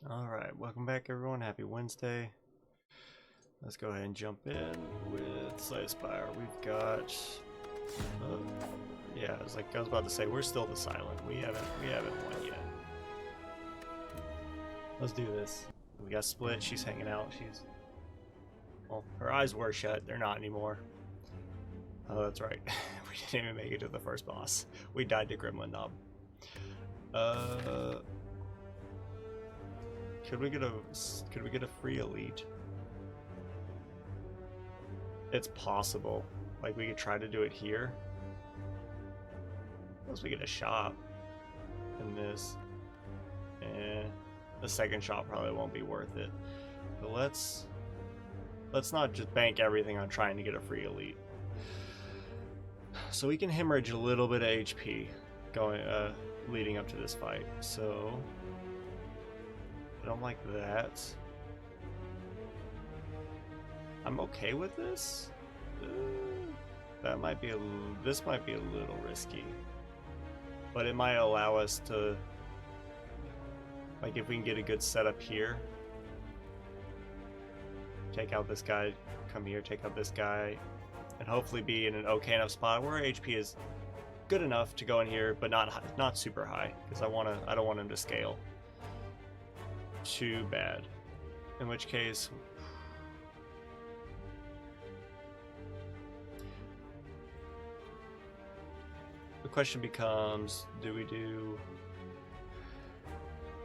Alright, welcome back everyone. Happy Wednesday. Let's go ahead and jump in with Spire. We've got yeah, I was about to say we're still the silent. We haven't won yet. Let's do this. We got Split, she's hanging out. Well, her eyes were shut, they're not anymore. Oh, that's right. We didn't even make it to the first boss. We died to Gremlin Knob. Could we get a free elite? It's possible. Like, we could try to do it here. Unless we get a shop in this. The second shop probably won't be worth it. But let's not just bank everything on trying to get a free elite. So we can hemorrhage a little bit of HP going leading up to this fight. So I don't like that. I'm okay with this. This might be a little risky, but it might allow us to, like, if we can get a good setup here, take out this guy, come here, take out this guy, and hopefully be in an okay enough spot where our HP is good enough to go in here, but not super high, because I don't want him to scale too bad. In which case, the question becomes: do we do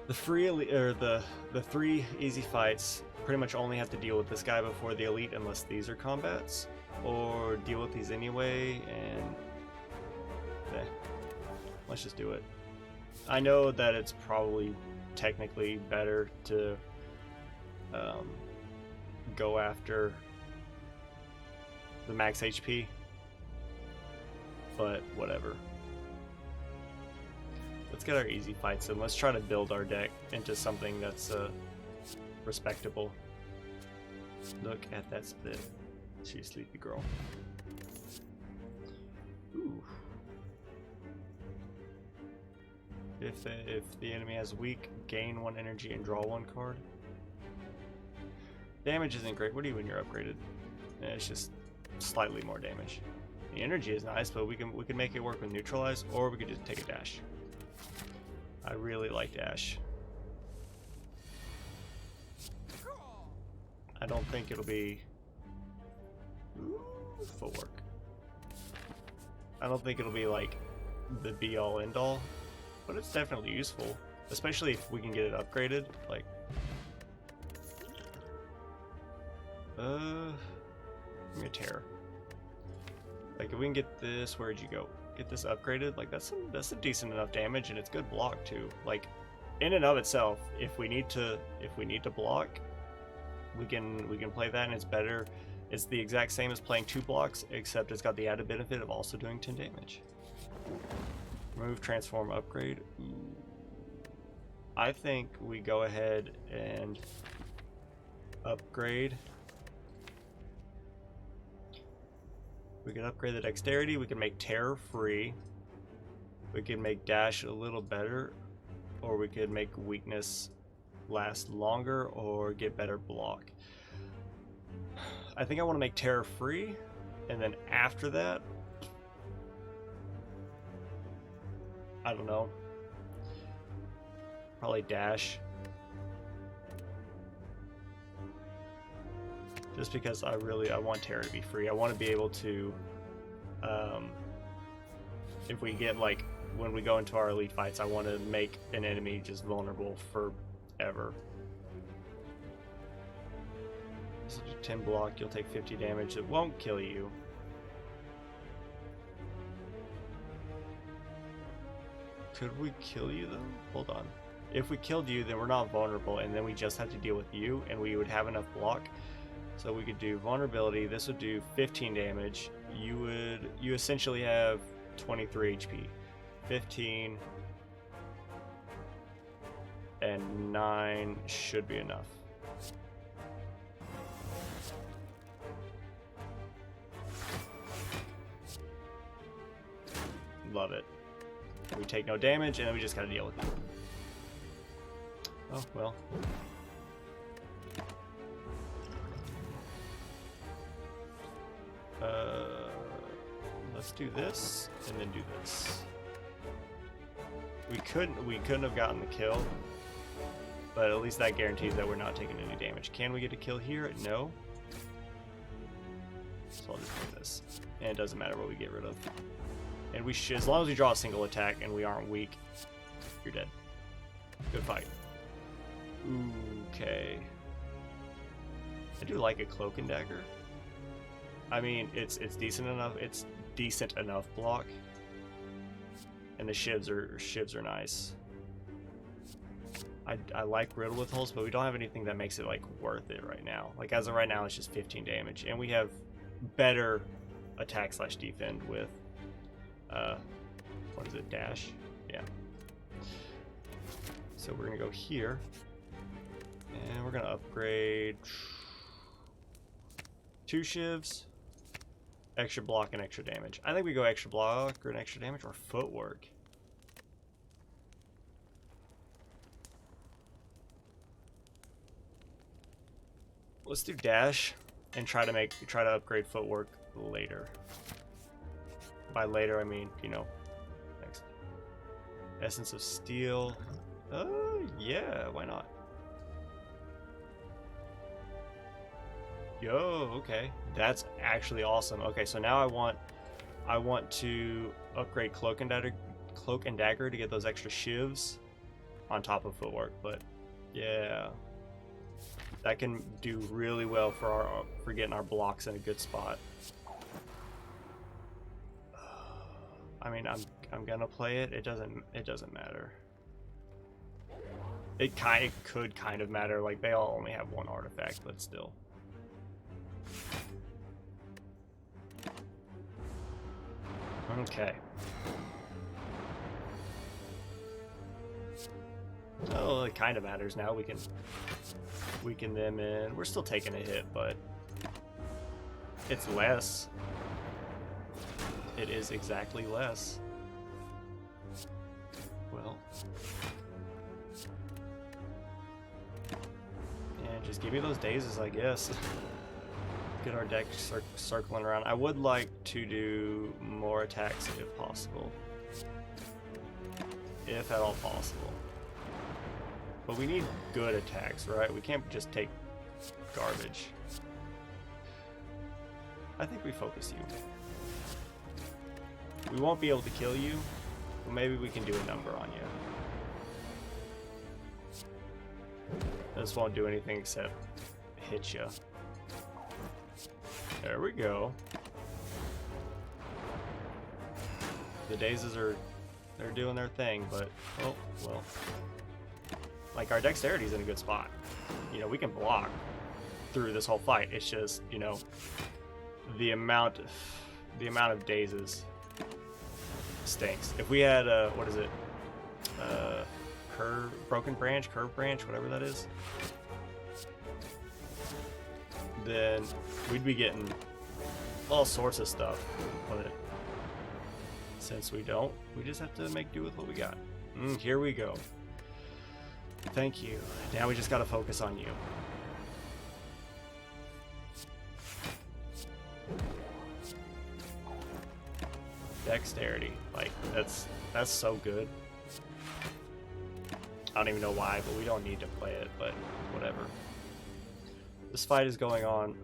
the free elite, or the 3 easy fights? Pretty much only have to deal with this guy before the elite, unless these are combats, or deal with these anyway, and let's just do it. I know that it's probably technically better to go after the max HP, but whatever. Let's get our easy fights in. Let's try to build our deck into something that's respectable. Look at that Split. She's a sleepy girl. Ooh. If the enemy has weak, gain 1 energy and draw 1 card. Damage isn't great. What do you when you're upgraded? It's just slightly more damage. The energy is nice, but we can make it work with neutralize, or we could just take a dash. I really like dash. I don't think it'll be footwork. I don't think it'll be like the be all end all, but it's definitely useful, especially if we can get it upgraded. Like, give me a terror. Like, if we can get this, where'd you go? Get this upgraded. Like, that's a decent enough damage, and it's good block too. Like, in and of itself, if we need to block, we can play that, and it's better. It's the exact same as playing 2 blocks, except it's got the added benefit of also doing 10 damage. Remove, transform, upgrade. Ooh. I think we go ahead and upgrade. We can upgrade the dexterity. We can make terror free. We can make dash a little better, or we could make weakness last longer or get better block. I think I want to make terror free, and then after that, I don't know, probably dash, just because I want terror to be free. I want to be able to, if we get, like, when we go into our elite fights, I want to make an enemy just vulnerable forever. This is a 10 block, you'll take 50 damage. It won't kill you. Could we kill you though? Hold on. If we killed you, then we're not vulnerable, and then we just have to deal with you, and we would have enough block. So we could do vulnerability. This would do 15 damage. You essentially have 23 HP. 15 and 9 should be enough. Love it. We take no damage, and then we just gotta deal with it. Oh, well. Let's do this and then do this. We couldn't have gotten the kill, but at least that guarantees that we're not taking any damage. Can we get a kill here? No. So I'll just do this. And it doesn't matter what we get rid of. And we should, as long as we draw a single attack and we aren't weak, you're dead. Good fight. Okay. I do like a cloak and dagger. I mean, it's decent enough. It's decent enough block. And the shivs are nice. I like riddle with holes, but we don't have anything that makes it like worth it right now. Like as of right now, it's just 15 damage, and we have better attack / defend with what is it, dash? Yeah. So we're gonna go here, and we're gonna upgrade 2 shivs, extra block and extra damage. I think we go extra block or an extra damage or footwork. Let's do dash and try to upgrade footwork later. By later, I mean, you know, next. Essence of Steel. Yeah, why not? Yo, okay. That's actually awesome. Okay, so now I want to upgrade Cloak and Dagger to get those extra shivs on top of footwork, but yeah. That can do really well for getting our blocks in a good spot. I mean, I'm gonna play it. It doesn't matter. It could kind of matter. Like they all only have 1 artifact, but still. Okay. Oh, it kind of matters now. We can weaken them in. We're still taking a hit, but it's less. It is exactly less. Well. And just give me those dazes, I guess. Get our deck circling around. I would like to do more attacks if possible. If at all possible. But we need good attacks, right? We can't just take garbage. I think we focus you. We won't be able to kill you, but maybe we can do a number on you. This won't do anything except hit you. There we go. The dazes they're doing their thing, but oh well. Like our dexterity's in a good spot. You know, we can block through this whole fight. It's just, you know, the amount of dazes stinks. If we had what is it? Curve branch, whatever that is. Then we'd be getting all sorts of stuff, but since we don't, we just have to make do with what we got. Here we go. Thank you. Now we just gotta focus on you. Dexterity, like that's so good. I don't even know why, but we don't need to play it, but whatever. This fight is going on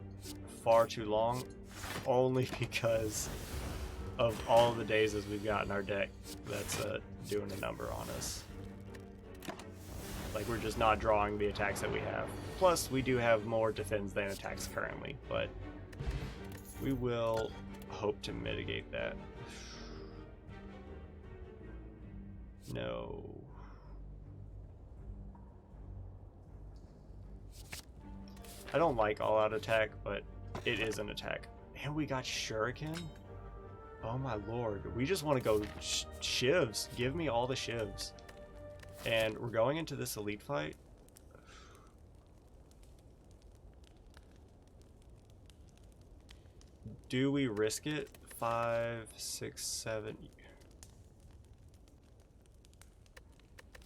far too long, only because of all the dazes we've got in our deck that's doing a number on us. Like, we're just not drawing the attacks that we have. Plus, we do have more defense than attacks currently, but we will hope to mitigate that. No. I don't like all-out attack, but it is an attack. And we got Shuriken? Oh my lord. We just want to go shivs. Give me all the shivs. And we're going into this elite fight. Do we risk it? 5, 6, 7.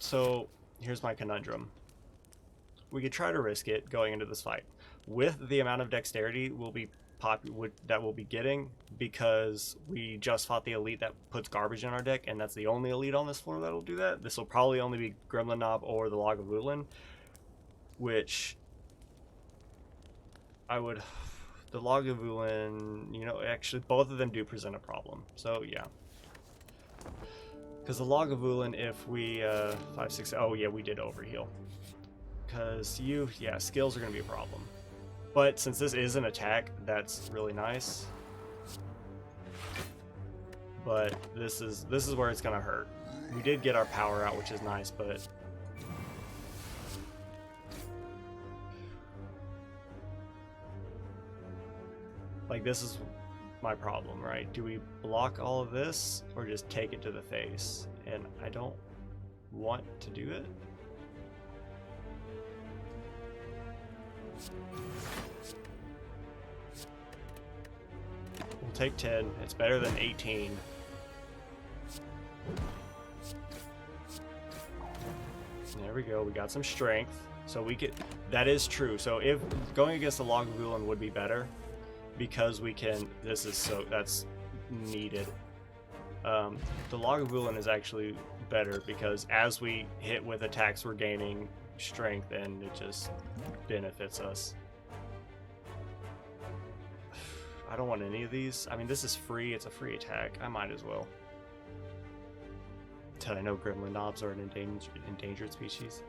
So here's my conundrum. we could try to risk it going into this fight with the amount of dexterity that we'll be getting, because we just fought the elite that puts garbage in our deck, and that's the only elite on this floor that'll do that. This will probably only be Gremlin Knob or the Log of Wulin, which I would... The Log of Wulin, you know, actually both of them do present a problem. So yeah. Because the Log of Wulin, if we 5, 6, oh yeah, we did overheal. Because yeah, skills are going to be a problem. But since this is an attack, that's really nice. But this is where it's gonna hurt. We did get our power out, which is nice, but like, this is my problem, right? Do we block all of this or just take it to the face? And I don't want to do it. We'll take 10. It's better than 18. There we go. We got some strength. So we could... That is true. So if going against the Log of Wulin would be better, because we can... This is so... That's needed. The Log of Wulin is actually better because as we hit with attacks, we're gaining strength, and it just benefits us. I don't want any of these. I mean, this is free. It's a free attack. I might as well. I know Gremlin Knobs are an endangered species.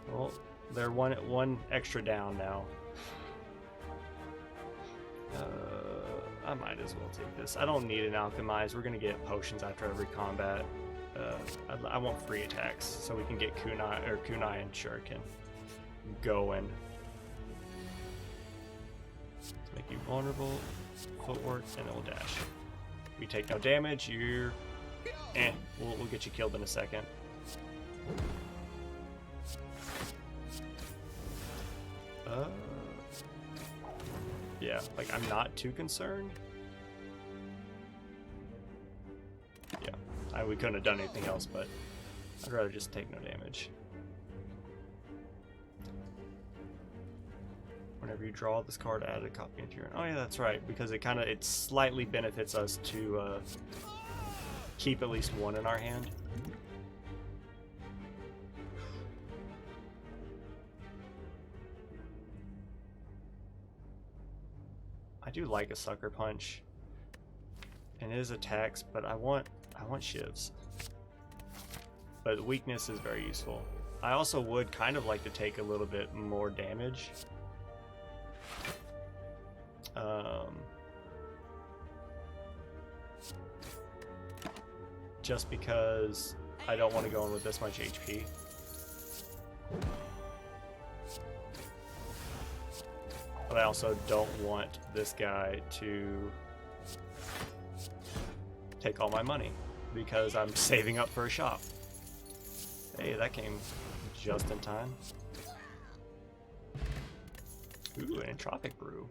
Well, they're one extra down now. I might as well take this. I don't need an Alchemize. We're going to get potions after every combat. I want free attacks so we can get Kunai and Shuriken going. Let's make you vulnerable, footwork, and it will dash. We take no damage. You're... We'll get you killed in a second. Yeah, like, I'm not too concerned. Yeah, we couldn't have done anything else, but I'd rather just take no damage. Whenever you draw this card, add a copy into your... Oh yeah, that's right, because it slightly benefits us to keep at least one in our hand. I do like a Sucker Punch, and it is attacks, but I want shivs. But weakness is very useful. I also would kind of like to take a little bit more damage. Just because I don't want to go in with this much HP. But I also don't want this guy to take all my money because I'm saving up for a shop. Hey, that came just in time. Ooh, an Entropic Brew.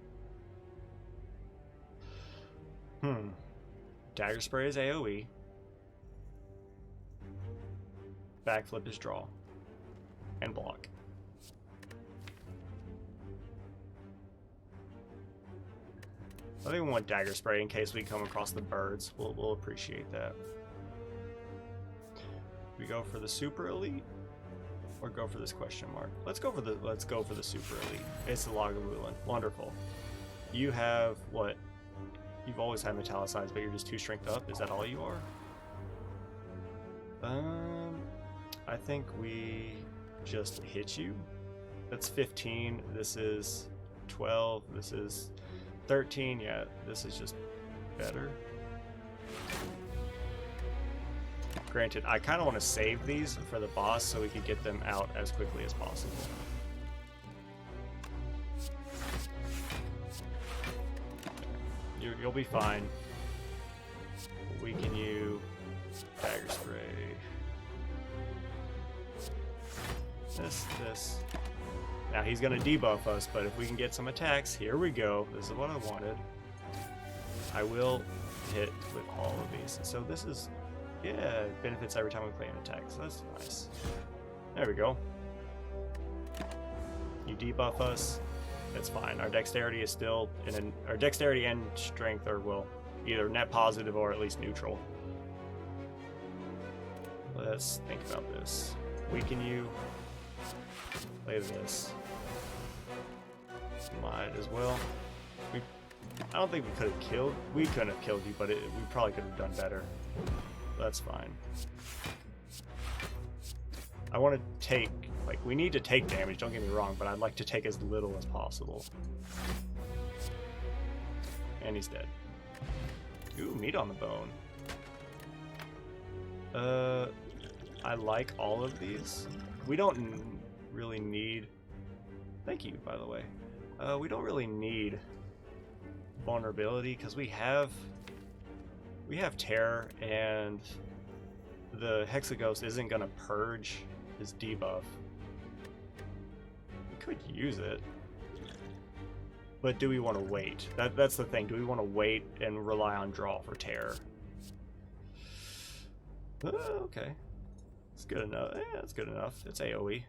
Dagger Spray is AoE. Backflip is draw. And block. I think we want Dagger Spray in case we come across the birds. We'll appreciate that. We go for the Super Elite or go for this question mark? Let's go for the Super Elite. It's the Log of Wulin. Wonderful. You have what? You've always had Metallicized, but you're just 2 strength up. Is that all you are? I think we just hit you. That's 15. This is 12. This is 13. Yeah, this is just better. Granted, I kind of want to save these for the boss so we can get them out as quickly as possible. You'll be fine. Weaken you. Dagger Spray. This. Now he's gonna debuff us, but if we can get some attacks, here we go. This is what I wanted. I will hit with all of these. So this is, yeah, it benefits every time we play an attack, so that's nice. There we go. You debuff us, that's fine. Our dexterity is still our dexterity and strength are, well, either net positive or at least neutral. Let's think about this. Weaken you. Play this. Might as well. I don't think we could have killed. We couldn't have killed you, but we probably could have done better. That's fine. I want to take, like, we need to take damage, don't get me wrong, but I'd like to take as little as possible. And he's dead. Ooh, meat on the bone. I like all of these. We don't really need... Thank you, by the way. We don't really need vulnerability because we have terror, and the Hexaghost isn't gonna purge his debuff. We could use it, but do we want to wait? That's the thing. Do we want to wait and rely on draw for terror? Okay, it's good enough. Yeah, it's good enough. It's AoE.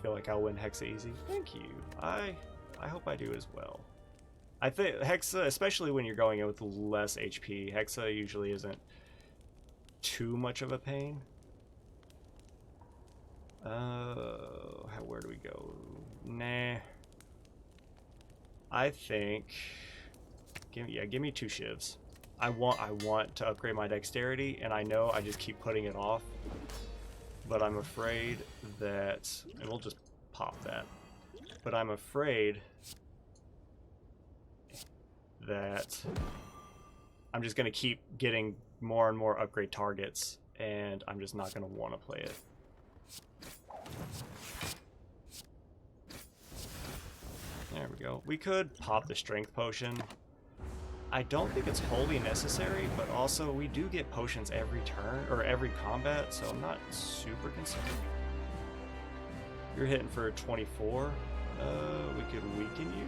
Feel like I'll win Hexa easy. Thank you. I hope I do as well. I think Hexa, especially when you're going in with less HP, Hexa usually isn't too much of a pain. Where do we go? Nah. I think give me 2 shivs. I want to upgrade my dexterity, and I know I just keep putting it off. But I'm afraid that, and we'll just pop that, but I'm afraid that I'm just going to keep getting more and more upgrade targets, and I'm just not going to want to play it. There we go. We could pop the strength potion. I don't think it's wholly necessary, but also we do get potions every turn, or every combat, so I'm not super concerned. You're hitting for 24. We could weaken you.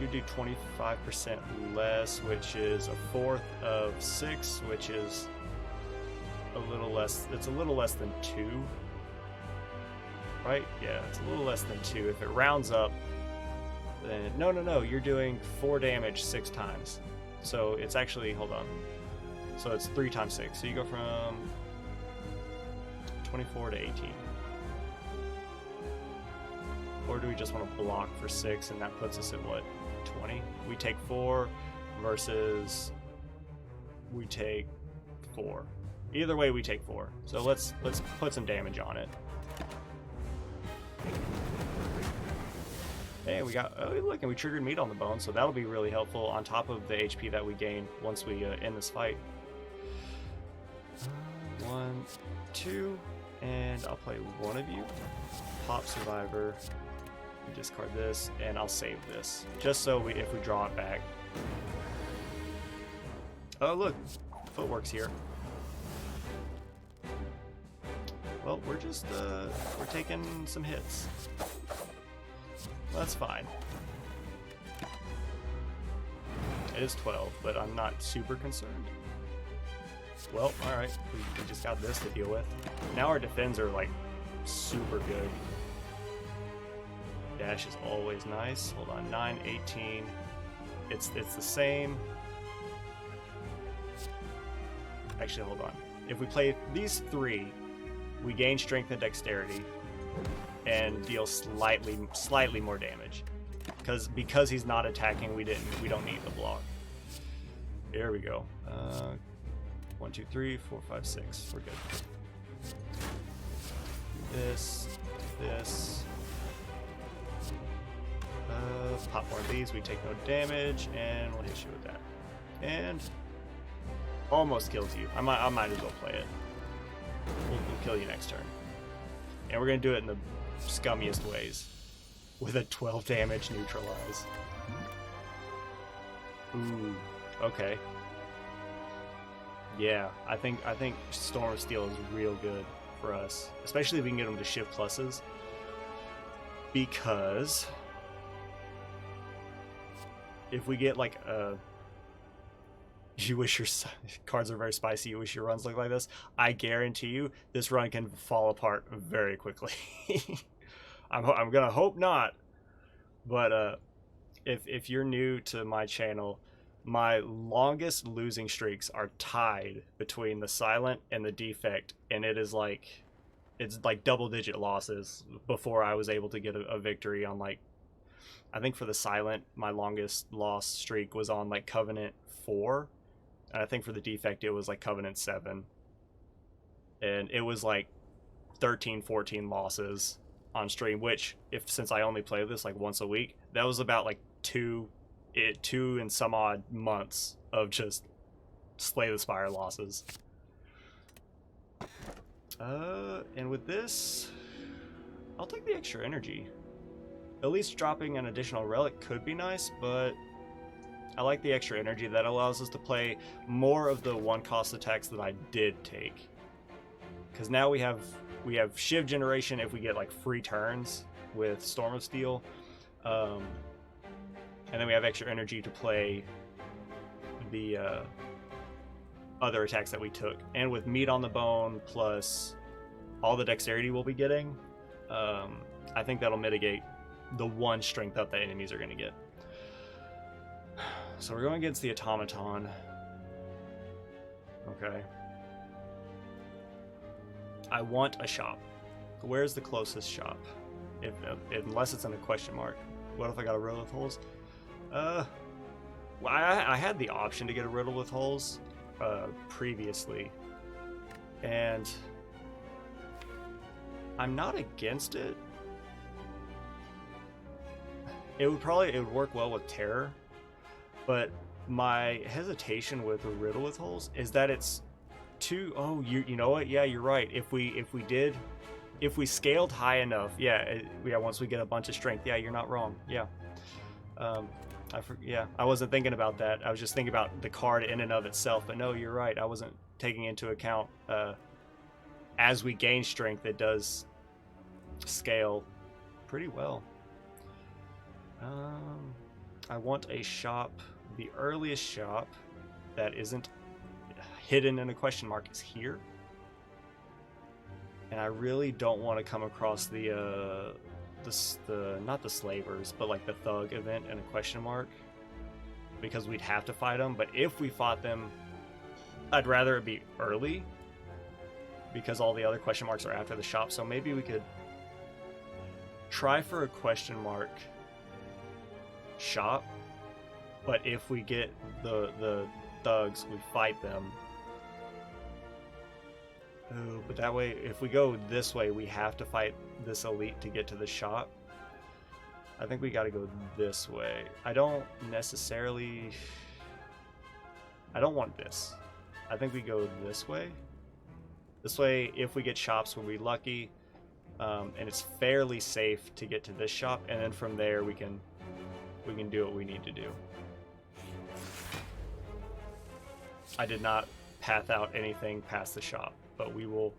You do 25% less, which is 1/4 of 6, which is a little less. It's a little less than 2. Right? Yeah, it's a little less than 2. If it rounds up, no, you're doing 4 damage 6 times. So it's actually, hold on. So it's 3 times 6. So you go from 24 to 18. Or do we just want to block for 6, and that puts us at what, 20? We take 4 versus we take 4. Either way, we take 4. So let's put some damage on it. Hey, we got, oh look, and we triggered meat on the bone, so that'll be really helpful on top of the HP that we gain once we end this fight. 1, 2, and I'll play one of you. Pop Survivor, discard this, and I'll save this, just so if we draw it back. Oh look, Footwork's here. Well, we're just, we're taking some hits. That's fine. It is 12, but I'm not super concerned. Well, alright, we just got this to deal with. Now our defends are like super good. Dash is always nice. Hold on, 9, 18. It's the same. Actually, hold on. If we play these 3, we gain strength and dexterity, and deal slightly more damage, because he's not attacking. We don't need the block. There we go. 1, 2, 3, 4, 5, 6. We're good. This. Pop one of these. We take no damage, and we'll hit you with that. And almost kills you. I might as well play it. We'll kill you next turn. And we're gonna do it in the scummiest ways, with a 12 damage neutralize. Ooh, okay. Yeah, I think Storm of Steel is real good for us, especially if we can get them to shift pluses, because if we get like You wish your cards are very spicy. You wish your runs look like this. I guarantee you, this run can fall apart very quickly. I'm gonna hope not, but if you're new to my channel, my longest losing streaks are tied between the silent and the defect, and it's like double-digit losses before I was able to get a victory on, like, I think for the silent, my longest loss streak was on like Covenant 4. And I think for the defect, it was like Covenant 7. And it was like 13, 14 losses on stream, which, since I only play this like once a week, that was about like two and some odd months of just Slay the Spire losses. And with this, I'll take the extra energy. At least dropping an additional relic could be nice, but I like the extra energy. That allows us to play more of the one-cost attacks that I did take. Because now we have Shiv generation if we get like free turns with Storm of Steel. And then we have extra energy to play the other attacks that we took. And with Meat on the Bone plus all the dexterity we'll be getting, I think that'll mitigate the one strength up that enemies are going to get. So we're going against the Automaton. Okay. I want a shop. Where's the closest shop? Unless it's in a question mark. What if I got a riddle with holes? Well, I had the option to get a riddle with holes previously, and I'm not against it. It would work well with Terror, but my hesitation with a riddle with holes is that it's too. Oh, you know what? Yeah, you're right. If we scaled high enough, yeah, once we get a bunch of strength, yeah, you're not wrong. Yeah, I wasn't thinking about that. I was just thinking about the card in and of itself. But no, you're right. I wasn't taking into account as we gain strength, it does scale pretty well. I want a shop. The earliest shop that isn't hidden in a question mark is here. And I really don't want to come across the not the slavers, but like the thug event in a question mark, because we'd have to fight them. But if we fought them, I'd rather it be early, because all the other question marks are after the shop. So maybe we could try for a question mark shop, but if we get the thugs, we fight them. Oh, but that way, if we go this way, we have to fight this elite to get to the shop. I think we got to go this way. I don't want this. I think we go this way. This way, if we get shops, we'll be lucky, and it's fairly safe to get to this shop, and then from there we can do what we need to do. I did not path out anything past the shop, but we'll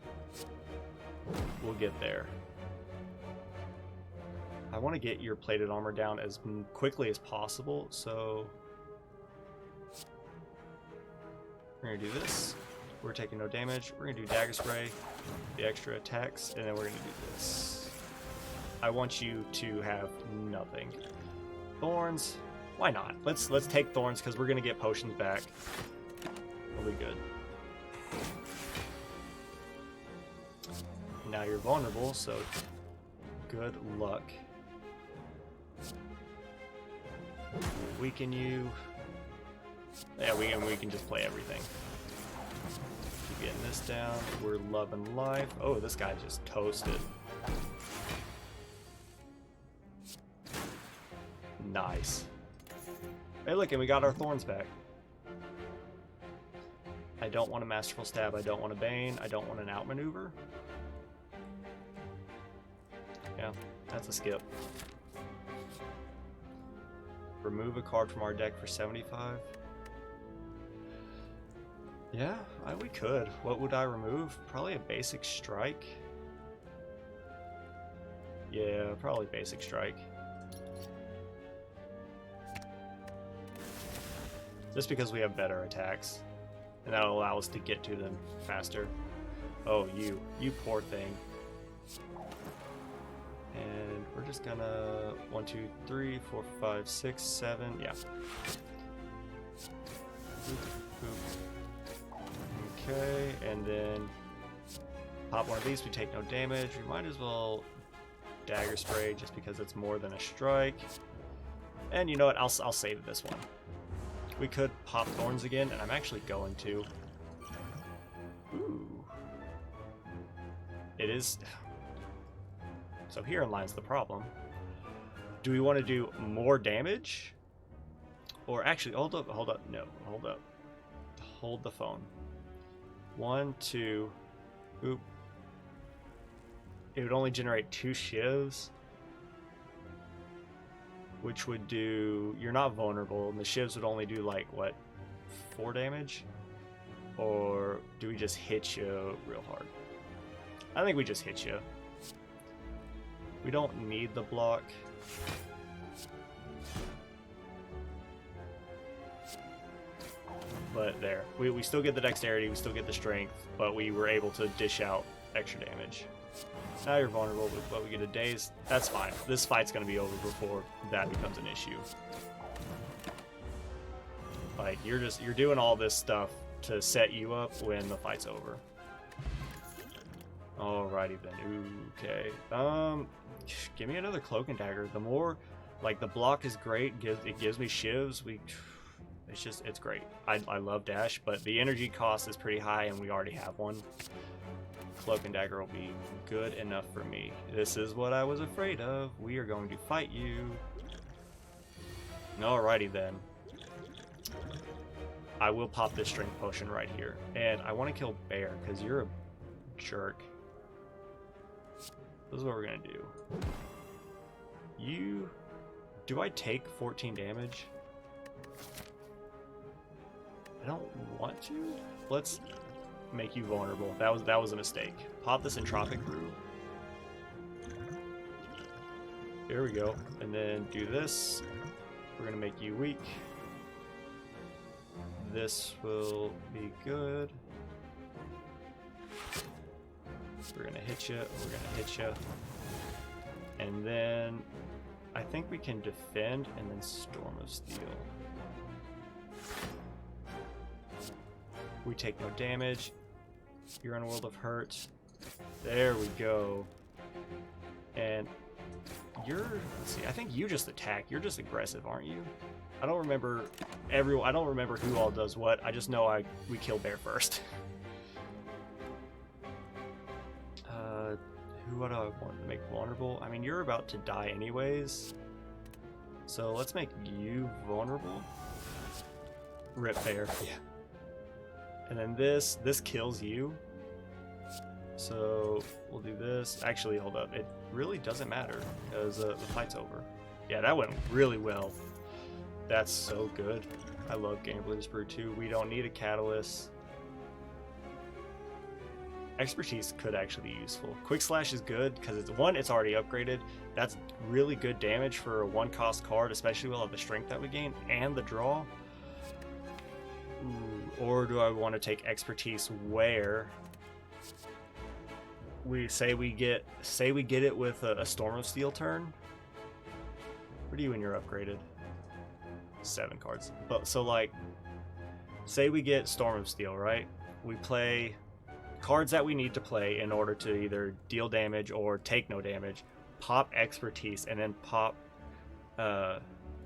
get there. I want to get your plated armor down as quickly as possible, so we're gonna do this. We're taking no damage. We're gonna do dagger spray, the extra attacks, and then we're gonna do this. I want you to have nothing. Thorns, why not? Let's take thorns because we're gonna get potions back. We'll be good. Now you're vulnerable, so good luck. Weaken you. Yeah, we can just play everything. Keep getting this down. We're loving life. Oh, this guy just toasted. Nice. Hey, look, and we got our thorns back. I don't want a Masterful Stab. I don't want a Bane. I don't want an outmaneuver. Yeah, that's a skip. Remove a card from our deck for 75. Yeah, we could. What would I remove? Probably a basic strike. Yeah, probably basic strike. just because we have better attacks, and that'll allow us to get to them faster. Oh, you poor thing. And we're just gonna 1, 2, 3, 4, 5, 6, 7. Yeah. Okay, and then pop one of these. We take no damage. We might as well dagger spray just because it's more than a strike. And you know what? I'll save this one. We could pop thorns again, and I'm actually going to. Ooh. It is. So herein lies the problem. Do we want to do more damage? Or actually, hold up, no, hold up. Hold the phone. 1, 2, oop. It would only generate 2 shivs, which would do, you're not vulnerable, and the shivs would only do like, what, 4 damage? Or do we just hit you real hard? I think we just hit you. We don't need the block. But there, we still get the dexterity, we still get the strength, but we were able to dish out extra damage. Now you're vulnerable, but we get a daze. That's fine. This fight's going to be over before that becomes an issue. Like, you're doing all this stuff to set you up when the fight's over. Alrighty then. Okay. Give me another cloak and dagger. The more, like, the block is great. It gives me shivs. It's great. I love dash, but the energy cost is pretty high, and we already have one. Cloak and dagger will be good enough for me. This is what I was afraid of. We are going to fight you. Alrighty then. I will pop this strength potion right here. And I want to kill Bear, because you're a jerk. This is what we're going to do. Do I take 14 damage? I don't want to. Let's make you vulnerable. That was a mistake. Pop this entropic brew. Here we go. And then do this. We're gonna make you weak. This will be good. We're gonna hit you. We're gonna hit you. And then I think we can defend and then Storm of Steel. We take no damage. You're in a world of hurt. There we go. And let's see, I think you just attack. You're just aggressive, aren't you? I don't remember who all does what. I just know we kill Bear first. Who would I want to make vulnerable? I mean, you're about to die anyways. So let's make you vulnerable. Rip Bear. Yeah. And then this kills you. So we'll do this. Actually, hold up. It really doesn't matter because the fight's over. Yeah, that went really well. That's so good. I love Gambler's Brew too. We don't need a catalyst. Expertise could actually be useful. Quick Slash is good because it's already upgraded. That's really good damage for a 1-cost card, especially with all the strength that we gain and the draw. Ooh, or do I want to take Expertise where we get it with a Storm of Steel turn? What are you when you're upgraded? 7 cards. But so like, say we get Storm of Steel, right? We play cards that we need to play in order to either deal damage or take no damage. Pop Expertise and then pop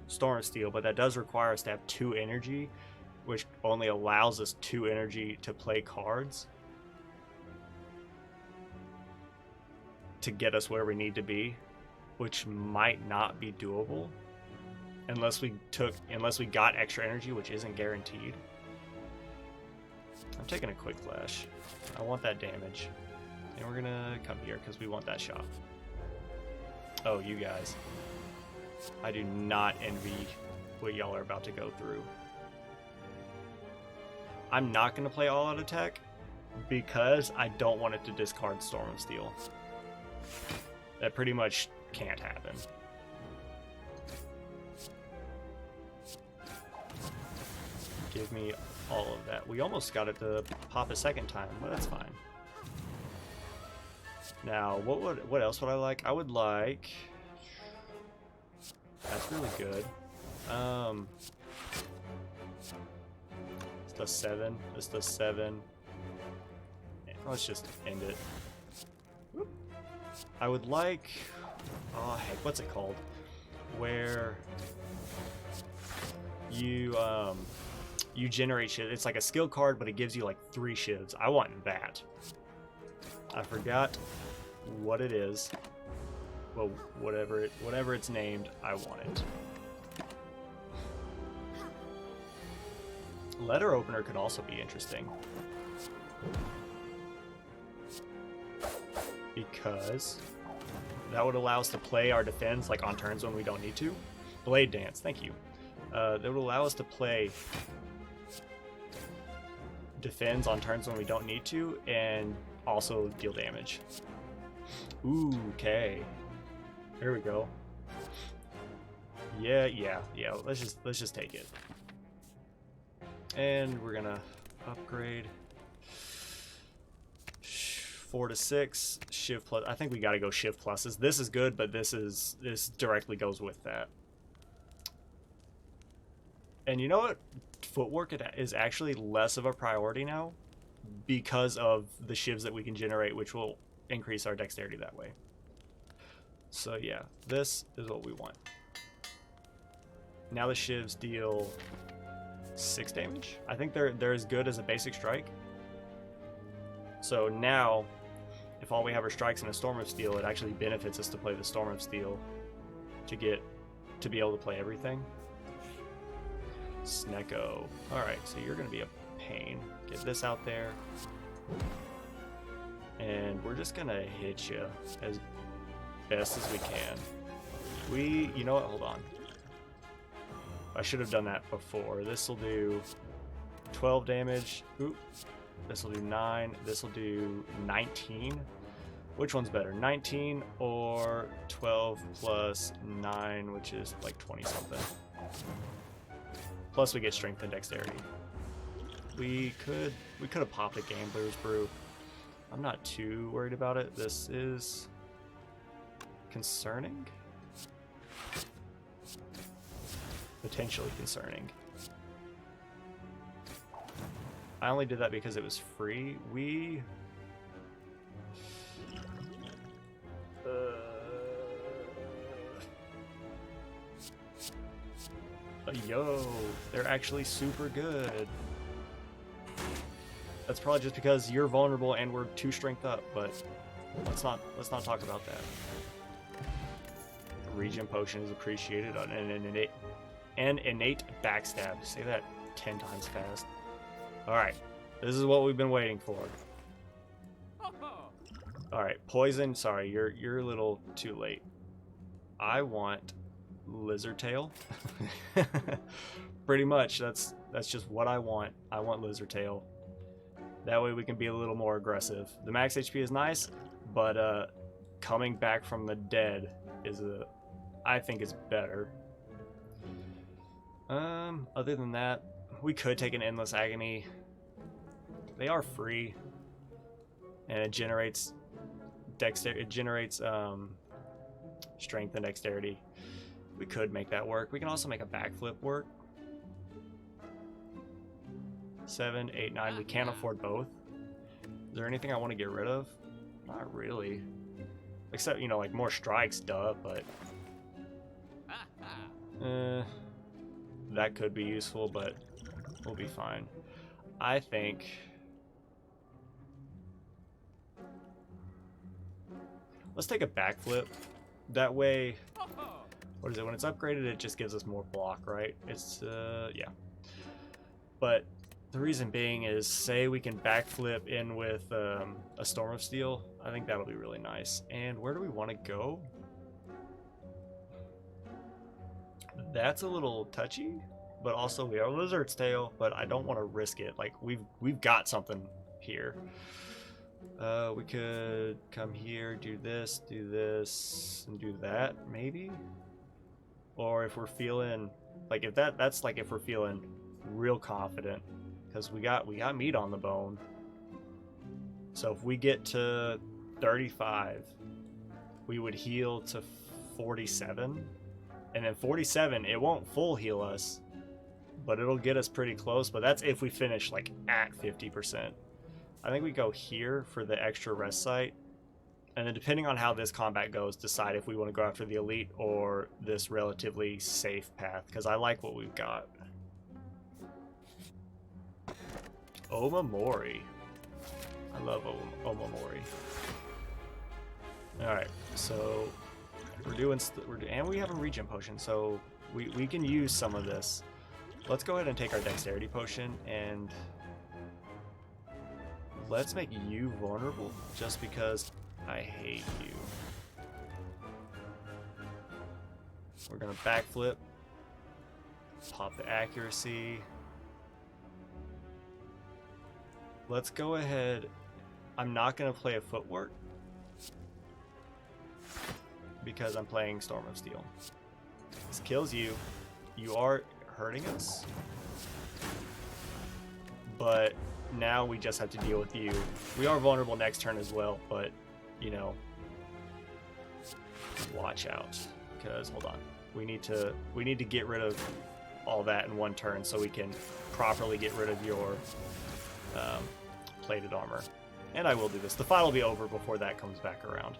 Storm of Steel, but that does require us to have 2 energy, which only allows us 2 energy to play cards to get us where we need to be, which might not be doable unless we got extra energy, which isn't guaranteed. I'm taking a Quick Flash. I want that damage. And we're gonna come here because we want that shot. Oh, you guys. I do not envy what y'all are about to go through. I'm not gonna play All Out Attack because I don't want it to discard Storm of Steel. That pretty much can't happen. Give me all of that. We almost got it to pop a second time, but that's fine. Now, what else would I like? I would like... That's really good. This does 7. This does 7. Let's just end it. Whoop. I would like... Oh, heck, what's it called? Where you generate shit. It's like a skill card, but it gives you like 3 shivs. I want that. I forgot what it is. Well, whatever it's named, I want it. Letter opener could also be interesting. Because that would allow us to play our defense like on turns when we don't need to. Blade dance, thank you. That would allow us to play defends on turns when we don't need to, and also deal damage. Ooh, okay. There we go. Yeah. Let's just take it. And we're gonna upgrade 4 to 6 shiv plus. I think we gotta go shiv pluses. This is good, but this directly goes with that. And you know what? Footwork is actually less of a priority now because of the shivs that we can generate, which will increase our dexterity that way. So yeah, this is what we want. Now the shivs deal 6 damage. I think they're as good as a basic strike. So now, if all we have are strikes and a Storm of Steel, it actually benefits us to play the Storm of Steel to be able to play everything. Snecko. Alright, so you're going to be a pain. Get this out there. And we're just going to hit you as best as we can. You know what? Hold on. I should have done that before. This will do 12 damage. Oop. This will do 9. This will do 19. Which one's better? 19 or 12 plus 9, which is like 20 something. Plus we get strength and dexterity. We could have popped a Gambler's Brew. I'm not too worried about it. This is concerning. Potentially concerning. I only did that because it was free. Yo, they're actually super good. That's probably just because you're vulnerable and we're 2 strength up, but let's not talk about that. Regen potion is appreciated on an innate backstab. Say that 10 times fast. Alright, this is what we've been waiting for. Alright, poison. Sorry, you're a little too late. I want Lizard Tail. Pretty much, that's just what I want. I want Lizard Tail. That way we can be a little more aggressive. The max HP is nice, but coming back from the dead I think is better. Other than that, we could take an Endless Agony. They are free, and it generates dexterity. It generates strength and dexterity. We could make that work. We can also make a backflip work. 7, 8, 9. We can't afford both. Is there anything I want to get rid of? Not really. Except, you know, like more strikes, duh, but that could be useful, but we'll be fine. I think let's take a backflip. That way, what is it? When it's upgraded, it just gives us more block, right? It's, yeah. But the reason being is, say we can backflip in with a Storm of Steel. I think that'll be really nice. And where do we want to go? That's a little touchy, but also we are Lizard's Tail, but I don't want to risk it. Like, we've got something here. We could come here, do this, and do that, maybe? Or if we're feeling, like, if that's like if we're feeling real confident because we got meat on the bone. So if we get to 35, we would heal to 47, and then 47 it won't full heal us, but it'll get us pretty close. But that's if we finish like at 50%. I think we go here for the extra rest site, and then depending on how this combat goes, decide if we want to go after the elite or this relatively safe path, because I like what we've got. Omamori. I love Omamori. Alright, so we're doing, and we have a regen potion, so we can use some of this. Let's go ahead and take our dexterity potion, and let's make you vulnerable, just because I hate you. We're gonna backflip, pop the accuracy. Let's go ahead. I'm not gonna play a footwork because I'm playing Storm of Steel. This kills you. You are hurting us, but now we just have to deal with you. We are vulnerable next turn as well, but you know, watch out, because hold on, we need to get rid of all that in one turn so we can properly get rid of your plated armor. And I will do this. The fight will be over before that comes back around.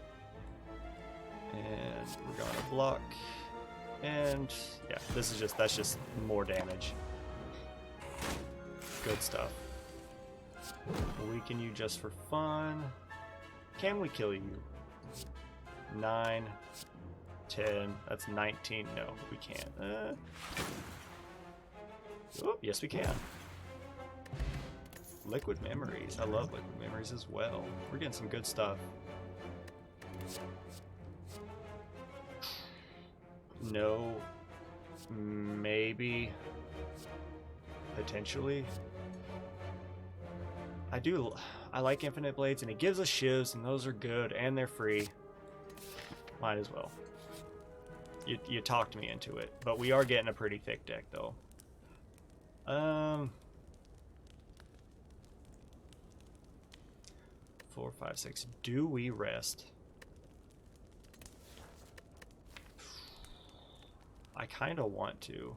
And we're gonna block. And yeah, that's just more damage. Good stuff. Weaken you just for fun. Can we kill you? 9, 10, that's 19. No, we can't. Oh, yes we can. Liquid Memories. I love Liquid Memories as well. We're getting some good stuff. No. Maybe. Potentially. I like Infinite Blades, and it gives us shivs, and those are good, and they're free. Might as well. You talked me into it, but we are getting a pretty thick deck, though. 4, 5, 6. Do we rest? I kind of want to.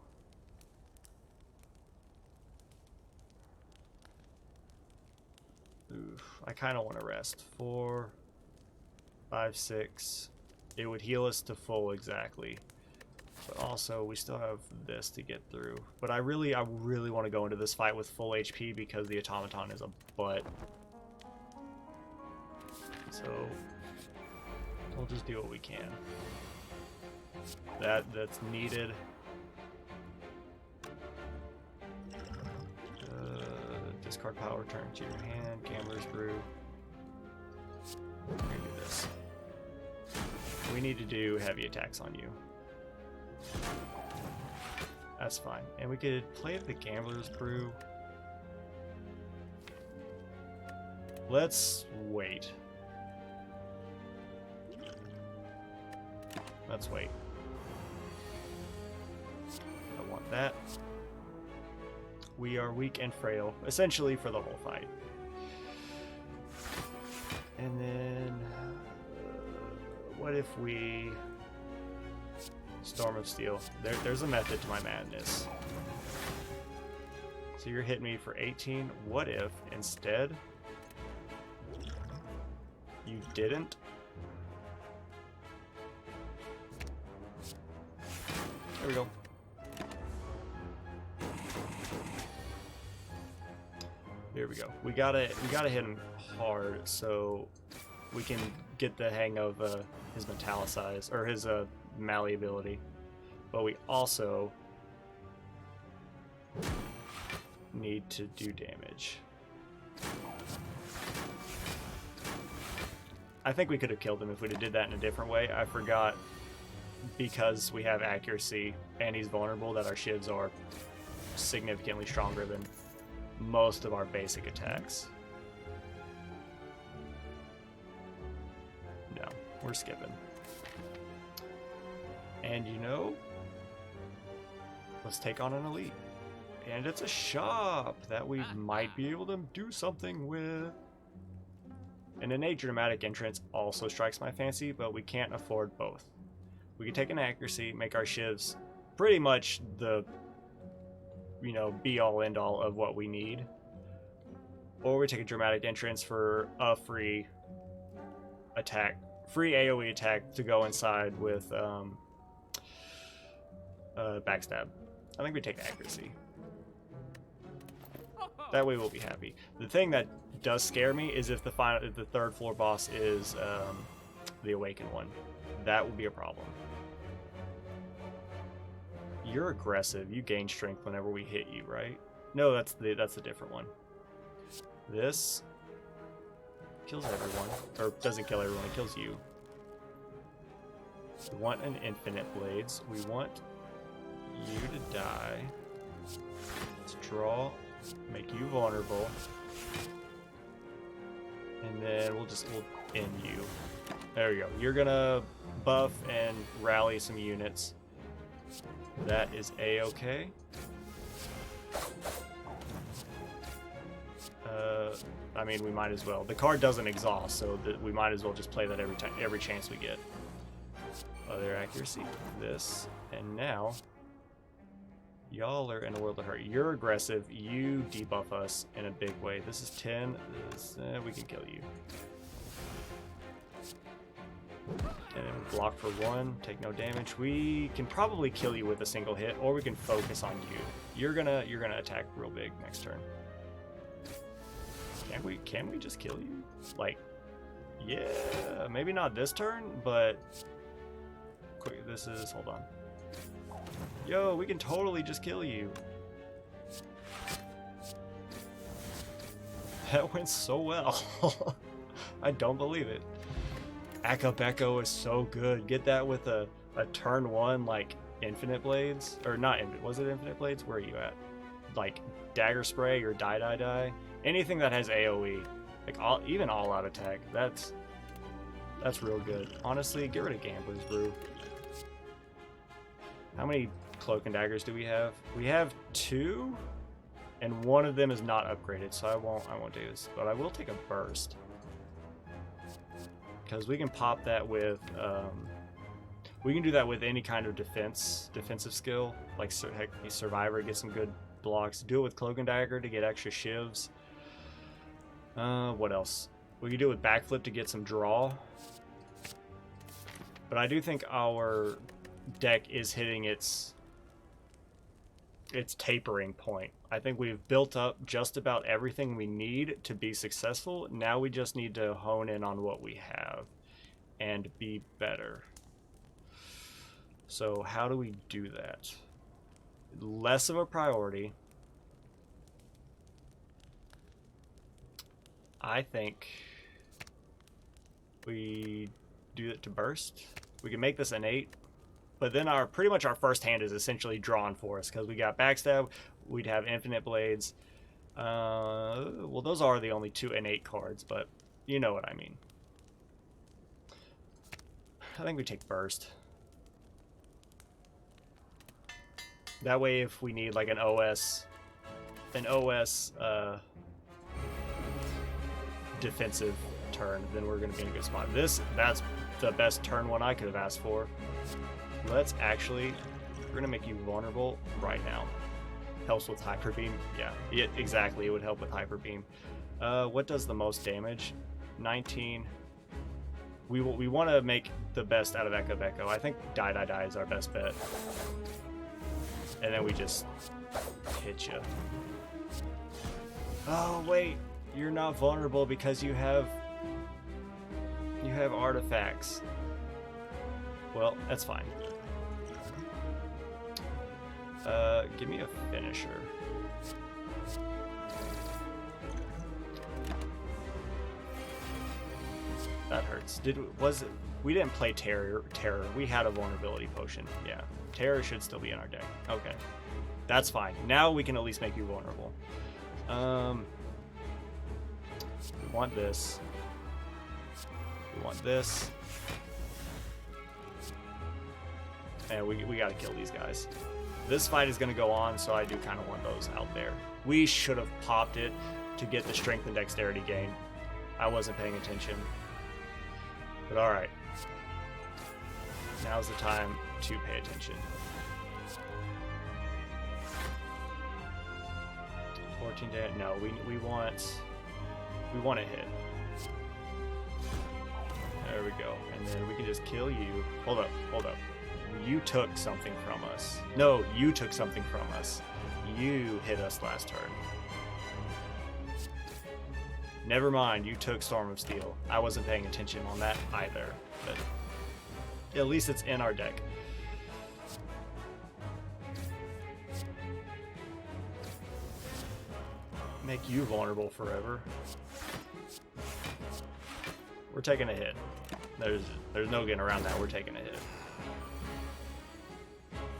Oof, I kind of want to rest. 4, 5, 6. It would heal us to full exactly. But also, we still have this to get through. But I really want to go into this fight with full HP because the automaton is a butt. So we'll just do what we can. That's needed. Discard power, turn to your hand. Gambler's Brew. We're gonna do this. We need to do heavy attacks on you. That's fine. And we could play the Gambler's Brew. Let's wait. Let's wait. I want that. We are weak and frail, essentially, for the whole fight. And then, what if we... Storm of Steel. There's a method to my madness. So you're hitting me for 18. What if, instead, you didn't? There we go. There we go. We gotta hit him hard so we can get the hang of his metallicize or his malleability. But we also need to do damage. I think we could have killed him if we'd have did that in a different way. I forgot, because we have accuracy and he's vulnerable, that our shivs are significantly stronger than most of our basic attacks. No, we're skipping. And you know, let's take on an elite. And it's a shop that we might be able to do something with. An innate dramatic entrance also strikes my fancy, but we can't afford both. We can take an accuracy, make our shivs pretty much the, you know, be-all end-all of what we need. Or we take a dramatic entrance for a free attack, free AoE attack to go inside with backstab. I think we take accuracy. That way we'll be happy. The thing that does scare me is if the third floor boss is the awakened one. That will be a problem. You're aggressive. You gain strength whenever we hit you, right? No, that's the different one. This kills everyone, or doesn't kill everyone. It kills you. We want an infinite blades. We want you to die. Let's draw, make you vulnerable, and then we'll end you. There you go. You're gonna buff and rally some units. That is a-okay. I mean, we might as well. The card doesn't exhaust, so we might as well just play that every chance we get. Other accuracy. This, and now y'all are in a world of hurt. You're aggressive. You debuff us in a big way. This is 10. We can kill you. And then we block for 1, take no damage. We can probably kill you with a single hit, or we can focus on you. You're gonna attack real big next turn. Can we just kill you? Like, yeah, maybe not this turn, but quick. This is, hold on. Yo, we can totally just kill you. That went so well. I don't believe it. Akabeko is so good. Get that with a turn 1 like infinite blades, or not infinite. Was it infinite blades? Where are you at? Like dagger spray or die. Anything that has AoE, like even all out attack. That's real good. Honestly, get rid of Gambler's Brew. How many cloak and daggers do we have? We have 2, and one of them is not upgraded, so I won't do this. But I will take a burst. Because we can pop that with, we can do that with any kind of defensive skill, like heck, Survivor, get some good blocks. Do it with Cloak and Dagger to get extra shivs. What else? We can do it with Backflip to get some draw. But I do think our deck is hitting its tapering point. I think we've built up just about everything we need to be successful. Now we just need to hone in on what we have and be better. So how do we do that? Less of a priority. I think we do it to burst. We can make this an 8. But then pretty much our first hand is essentially drawn for us because we got backstab, we'd have infinite blades. Well, those are the only 2 innate cards, but you know what I mean. I think we take burst. That way, if we need like an OS defensive turn, then we're going to be in a good spot. That's the best turn 1 I could have asked for. Let's actually, we're gonna make you vulnerable right now. Helps with Hyper Beam. Yeah, exactly. It would help with Hyper Beam. What does the most damage? 19. We want to make the best out of Akabeko. I think die is our best bet. And then we just hit you. Oh wait, you're not vulnerable because you have artifacts. Well, that's fine. Give me a finisher. That hurts. We didn't play Terror. We had a vulnerability potion. Yeah. Terror should still be in our deck. Okay. That's fine. Now we can at least make you vulnerable. We want this. We want this. And we gotta kill these guys. this fight is going to go on, so I do kind of want those out there. We should have popped it to get the strength and dexterity gain. I wasn't paying attention. But alright. Now's the time to pay attention. 14 damage. No, we want to hit. There we go. And then we can just kill you. Hold up. You took something from us. No, you took something from us. You hit us last turn. Never mind, you took Storm of Steel. I wasn't paying attention on that either, but at least it's in our deck. Make you vulnerable forever. We're taking a hit. There's no getting around that. We're taking a hit.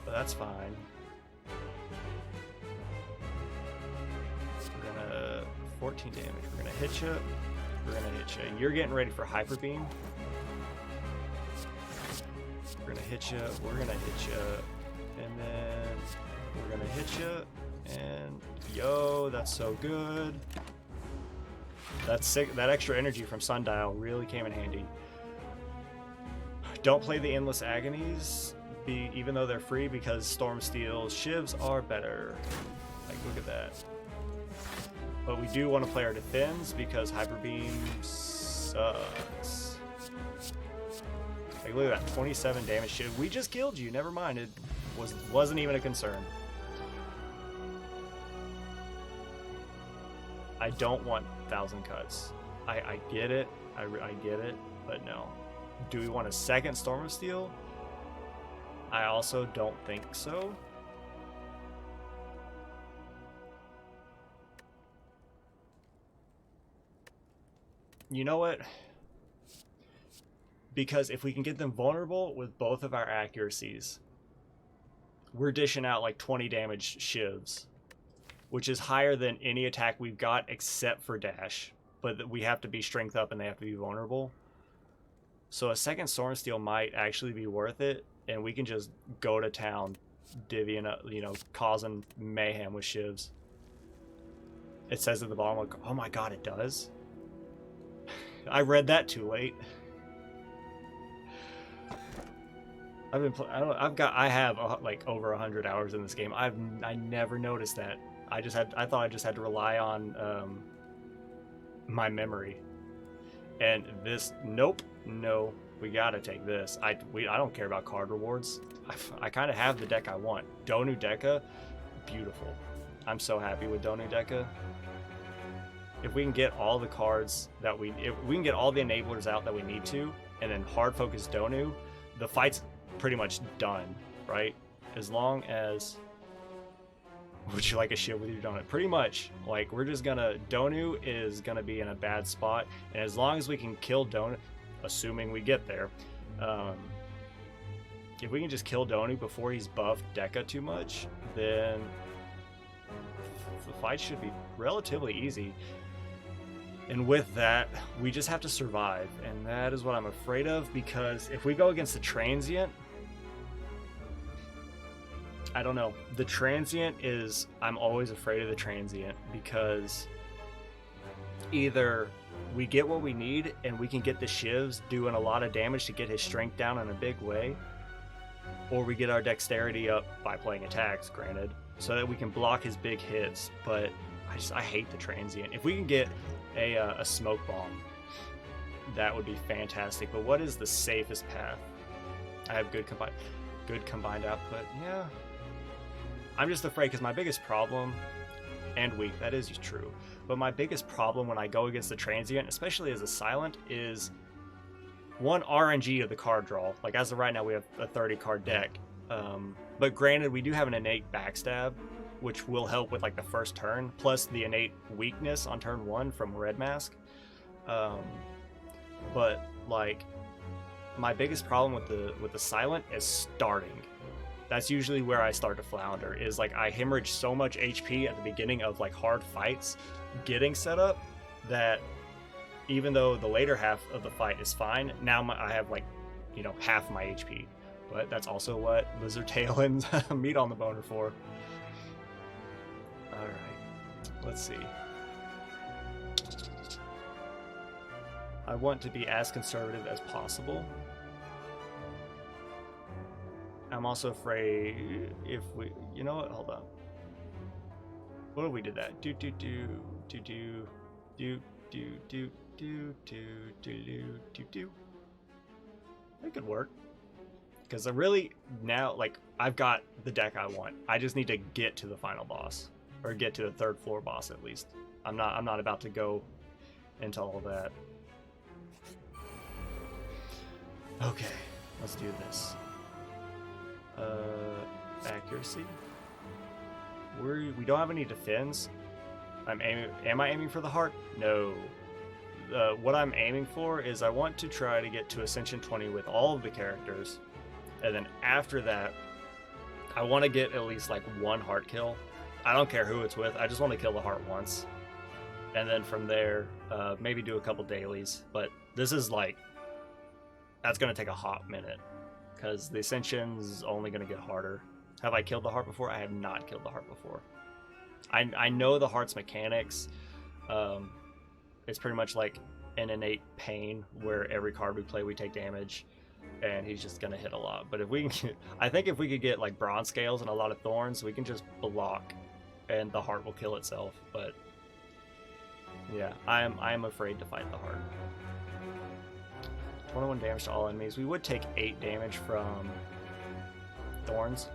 But that's fine. We're gonna 14 damage. We're gonna hit you. You're getting ready for Hyper Beam. We're gonna hit you. And then we're gonna hit you. And yo, that's so good. That's sick. That extra energy from Sundial really came in handy. Don't play the Endless Agonies, even though they're free, because Storm Steel shivs are better. Like, look at that. But we do want to play our defense because Hyper Beam sucks. Like, look at that, 27 damage shiv. We just killed you. Never mind. It wasn't even a concern. I don't want 1,000 cuts. I get it. I get it, but no. Do we want a second Storm of Steel? I also don't think so. You know what? Because if we can get them vulnerable with both of our accuracies, we're dishing out like 20 damage shivs, which is higher than any attack we've got except for dash. But we have to be strength up and they have to be vulnerable. So a second Storm Steel might actually be worth it, and we can just go to town, divvying up, causing mayhem with shivs. It says at the bottom, like, oh my god, it does? I read that too late. I have like over 100 hours in this game. I never noticed that. I thought I just had to rely on my memory. And this, nope, no, we gotta take this. I don't care about card rewards. I kind of have the deck I want. Donu Deca, beautiful. I'm so happy with Donu Deca. If we can get all the cards that if we can get all the enablers out that we need to, and then hard focus Donu, the fight's pretty much done, right? As long as, would you like a shield with your donut? Pretty much, like, we're just gonna, Donu is gonna be in a bad spot, and as long as we can kill Donu, assuming we get there, if we can just kill Donu before he's buffed Deca too much, then the fight should be relatively easy. And with that, we just have to survive, and that is what I'm afraid of, because if we go against the Transient, I don't know. The Transient is, I'm always afraid of the Transient, because either we get what we need and we can get the shivs doing a lot of damage to get his strength down in a big way, or we get our dexterity up by playing attacks, granted, so that we can block his big hits. But I hate the Transient. If we can get a smoke bomb, that would be fantastic. But what is the safest path? I have good combined output. Yeah, I'm just afraid, because my biggest problem, and weak, that is true, but my biggest problem when I go against the Transient, especially as a silent, is one, RNG of the card draw. Like, as of right now, we have a 30 card deck, but granted, we do have an innate backstab, which will help with like the first turn, plus the innate weakness on turn 1 from Red Mask. But like, my biggest problem with the silent is starting. That's usually where I start to flounder, is like I hemorrhage so much HP at the beginning of like hard fights getting set up, that even though the later half of the fight is fine, now I have like, half my HP. But that's also what lizard tail and meat on the bone are for. Alright, let's see. I want to be as conservative as possible. I'm also afraid if we... You know what? Hold on. What if we did that? Do. That could work. Because I really, now, like, I've got the deck I want. I just need to get to the final boss. Or get to the third floor boss, at least. I'm not about to go into all that. Okay, let's do this. Accuracy. We don't have any defense. Am I aiming for the heart? No. What I'm aiming for is I want to try to get to Ascension 20 with all of the characters, and then after that, I want to get at least like one heart kill. I don't care who it's with. I just want to kill the heart once, and then from there, maybe do a couple dailies. But this is like, that's gonna take a hot minute because the Ascension's only gonna get harder. Have I killed the heart before? I have not killed the heart before. I know the heart's mechanics. It's pretty much like an innate pain where every card we play we take damage, and he's just gonna hit a lot. But if we can get, I think if we could get like bronze scales and a lot of thorns, we can just block and the heart will kill itself. But yeah, I'm afraid to fight the heart. 21 damage to all enemies. We would take 8 damage from thorns.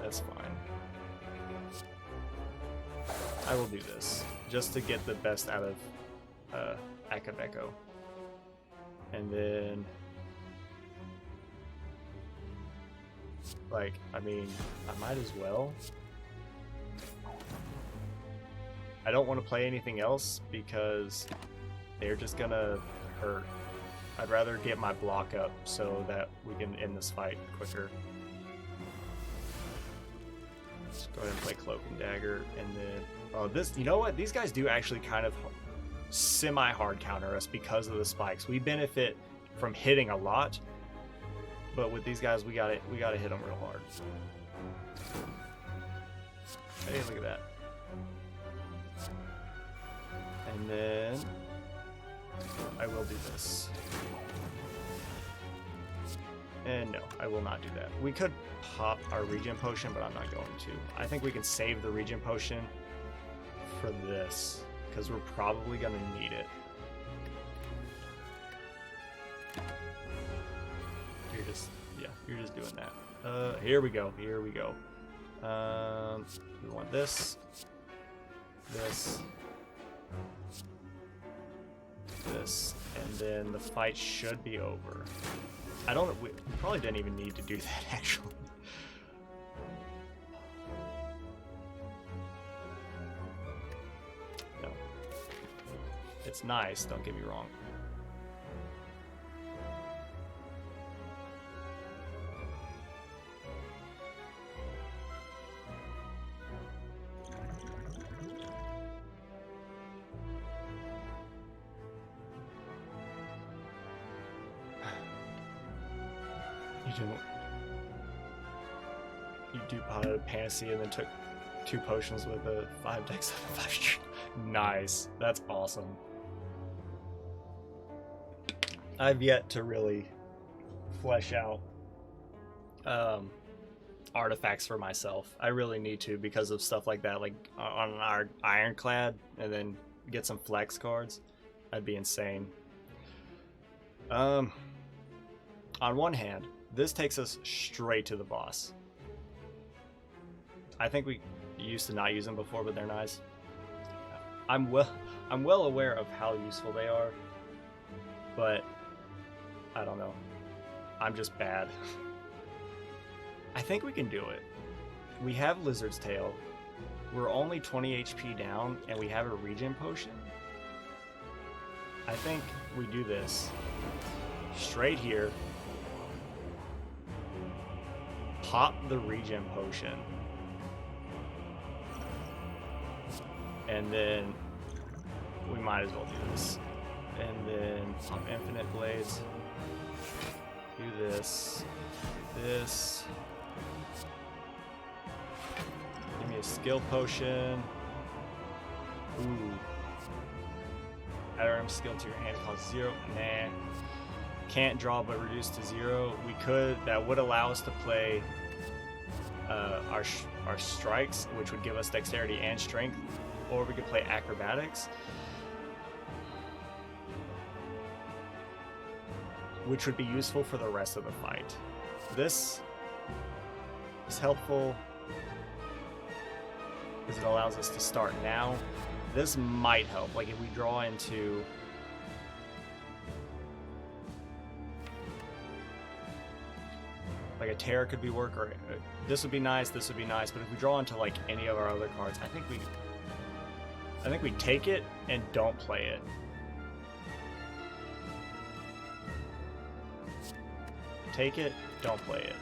That's fine. I will do this just to get the best out of Akabeko. And then, like, I mean, I might as well. I don't want to play anything else because they're just gonna hurt. I'd rather get my block up so that we can end this fight quicker. Let's go ahead and play Cloak and Dagger, and then this, you know what? These guys do actually kind of semi-hard counter us because of the spikes. We benefit from hitting a lot, but with these guys, we gotta hit them real hard. Hey, look at that. And then I will do this. And no, I will not do that. We could pop our regen potion, but I'm not going to. I think we can save the regen potion for this, because we're probably going to need it. You're just doing that. Here we go. We want this, and then the fight should be over. I don't know, we probably didn't even need to do that, actually. No. It's nice, don't get me wrong. You do pot out a Panacea and then took 2 potions with a 5 dex 7 5. Nice. That's awesome. I've yet to really flesh out artifacts for myself. I really need to, because of stuff like that, like on our Ironclad, and then get some flex cards. That'd be insane. On one hand, this takes us straight to the boss. I think we used to not use them before, but they're nice. I'm well aware of how useful they are, but I don't know. I'm just bad. I think we can do it. We have Lizard's Tail. We're only 20 HP down, and we have a regen potion. I think we do this straight here. Pop the regen potion. And then we might as well do this. And then pop infinite blades. Do this. This. Give me a skill potion. Ooh. Add RM skill to your hand costs 0. Nah. Can't draw but reduce to 0. We could. That would allow us to play our strikes, which would give us dexterity and strength, or we could play acrobatics, which would be useful for the rest of the fight. This is helpful because it allows us to start now. This might help, like if we draw into like a tear could be work, or this would be nice, this would be nice, but if we draw into like any of our other cards, I think we take it and don't play it. Take it, don't play it.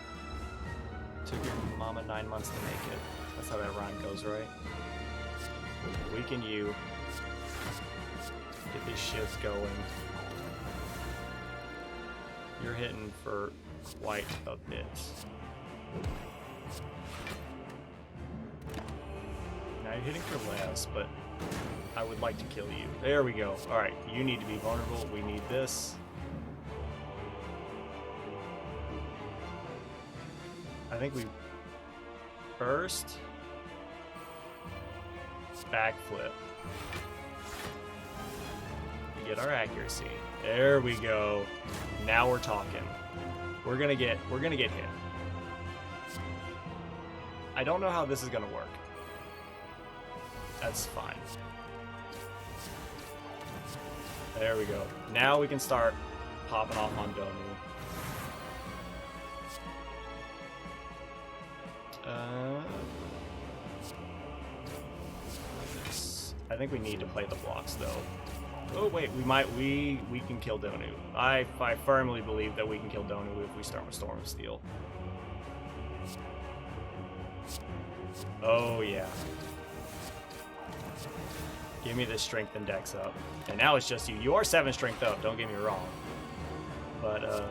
Took your mama 9 months to make it. That's how that rhyme goes, right? Weaken you. Get these shifts going. You're hitting for quite a bit. Now you're hitting for less, but I would like to kill you. There we go. Alright, you need to be vulnerable. We need this. I think we first backflip. We get our accuracy. There we go. Now we're talking. We're gonna get hit. I don't know how this is gonna work. That's fine. There we go. Now we can start popping off on Donu. I think we need to play the blocks though. Oh wait, we can kill Donu. I firmly believe that we can kill Donu if we start with Storm of Steel. Oh yeah. Give me this strength and dex up. And now it's just you. You are 7 strength up, don't get me wrong. But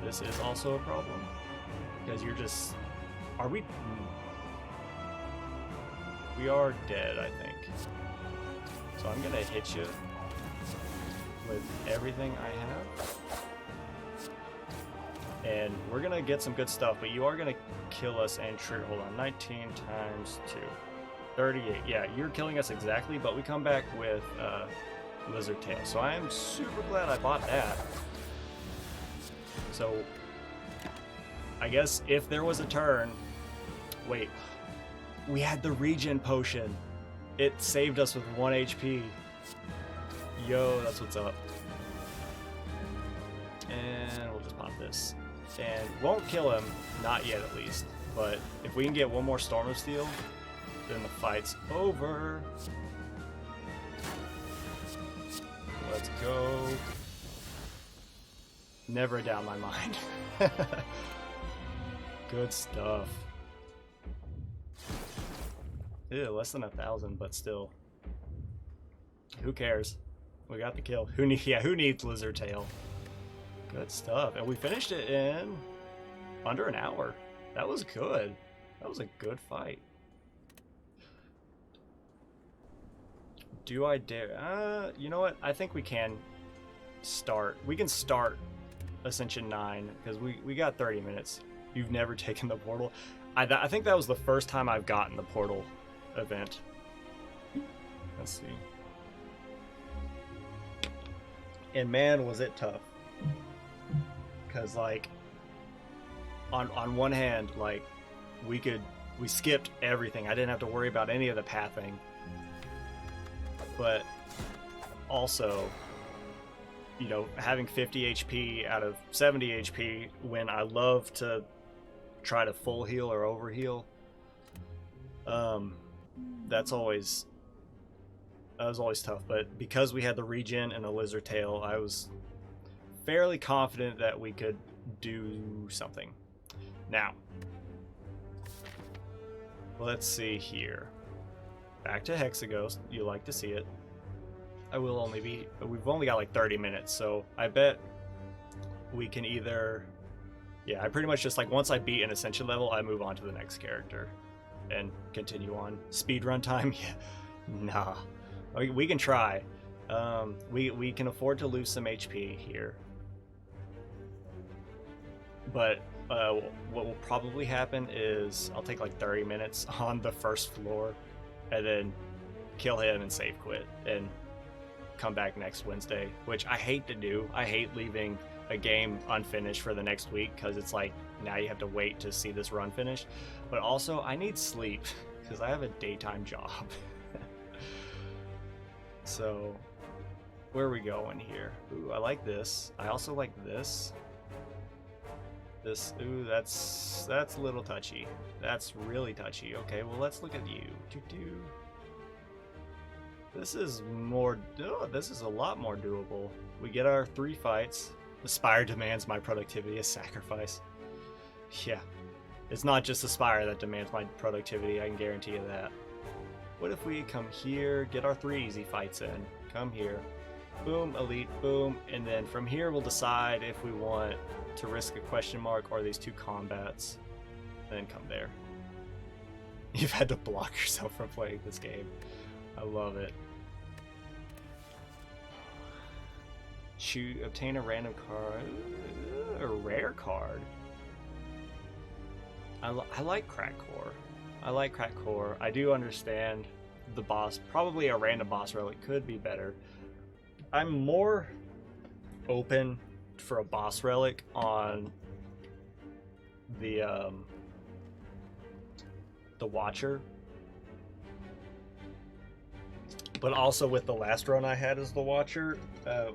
this is also a problem. Because you're just... Are we... We are dead, I think. So I'm gonna hit you with everything I have. And we're gonna get some good stuff, but you are gonna kill us and trigger. Hold on, 19 times 2. 38. Yeah, you're killing us exactly, but we come back with Lizard Tail. So I am super glad I bought that. So I guess if there was a turn... Wait. We had the regen potion. It saved us with 1 HP. Yo, that's what's up. And we'll just pop this. And won't kill him, not yet at least. But if we can get one more Storm of Steel, then the fight's over. Let's go. Never doubt my mind. Good stuff. Ew, less than 1,000, but still. Who cares? We got the kill. Who needs Lizard Tail? Good stuff. And we finished it in under an hour. That was good. That was a good fight. Do I dare? You know what? I think we can start. We can start Ascension 9 because we got 30 minutes. You've never taken the portal. I think that was the first time I've gotten the portal event. Let's see. And man, was it tough. Because like on one hand, like we skipped everything. I didn't have to worry about any of the pathing. But also, you know, having 50 HP out of 70 HP when I love to try to full heal or over heal, that was always tough. But because we had the regen and a Lizard Tail, I was fairly confident that we could do something. Now, let's see here. Back to Hexaghost. You like to see it. we've only got like 30 minutes, so I bet we can either, yeah, I pretty much just like once I beat an Ascension level, I move on to the next character and continue on. Speed run time, yeah, nah, we can try. We can afford to lose some HP here, but what will probably happen is I'll take like 30 minutes on the first floor and then kill him and save quit and come back next Wednesday, which I hate to do. I hate leaving a game unfinished for the next week because it's like now you have to wait to see this run finished. But also I need sleep because I have a daytime job. So where are we going here? Ooh, I like this. I also like this. This, ooh, that's a little touchy. That's really touchy. Okay, well, let's look at you. This is more, this is a lot more doable. We get our 3 fights. The Spire demands my productivity as sacrifice. Yeah, it's not just the Spire that demands my productivity, I can guarantee you that. What if we come here, get our 3 easy fights in, come here, boom, elite, boom, and then from here we'll decide if we want to risk a question mark or these 2 combats, and then come there. You've had to block yourself from playing this game. I love it. Obtain a random card, a rare card. I like Crack Core. I like Crack Core. I do understand the boss. Probably a random boss relic could be better. I'm more open for a boss relic on the Watcher. But also with the last run I had as the Watcher,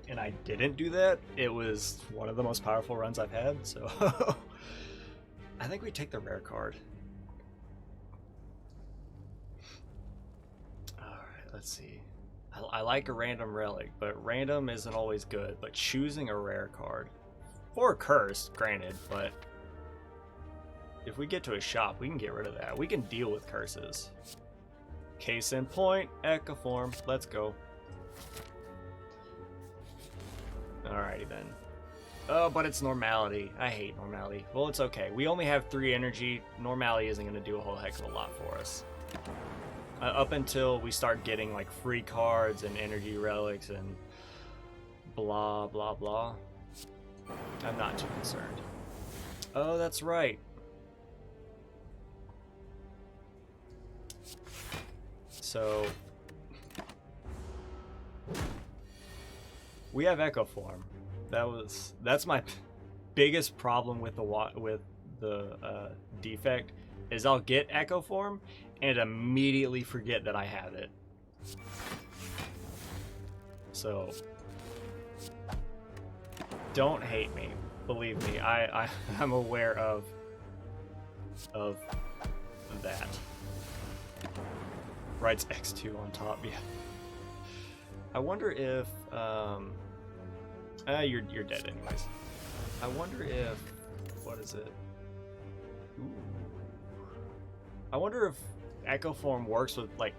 and I didn't do that, it was one of the most powerful runs I've had, so I think we take the rare card. Alright, let's see. I like a random relic, but random isn't always good, but choosing a rare card, or cursed, granted, but if we get to a shop, we can get rid of that. We can deal with curses. Case in point, Echo Form. Let's go. Alrighty then. Oh, but it's normality. I hate normality. Well, it's okay. We only have 3 energy. Normality isn't going to do a whole heck of a lot for us. Up until we start getting like free cards and energy relics and blah, blah, blah. I'm not too concerned. Oh, that's right. So we have Echo Form. That's my biggest problem with the defect is I'll get Echo Form and immediately forget that I have it. So don't hate me. Believe me, I'm aware of that. Writes X2 on top, yeah. I wonder if you're dead anyways. I wonder if, what is it? Ooh. I wonder if Echo Form works with like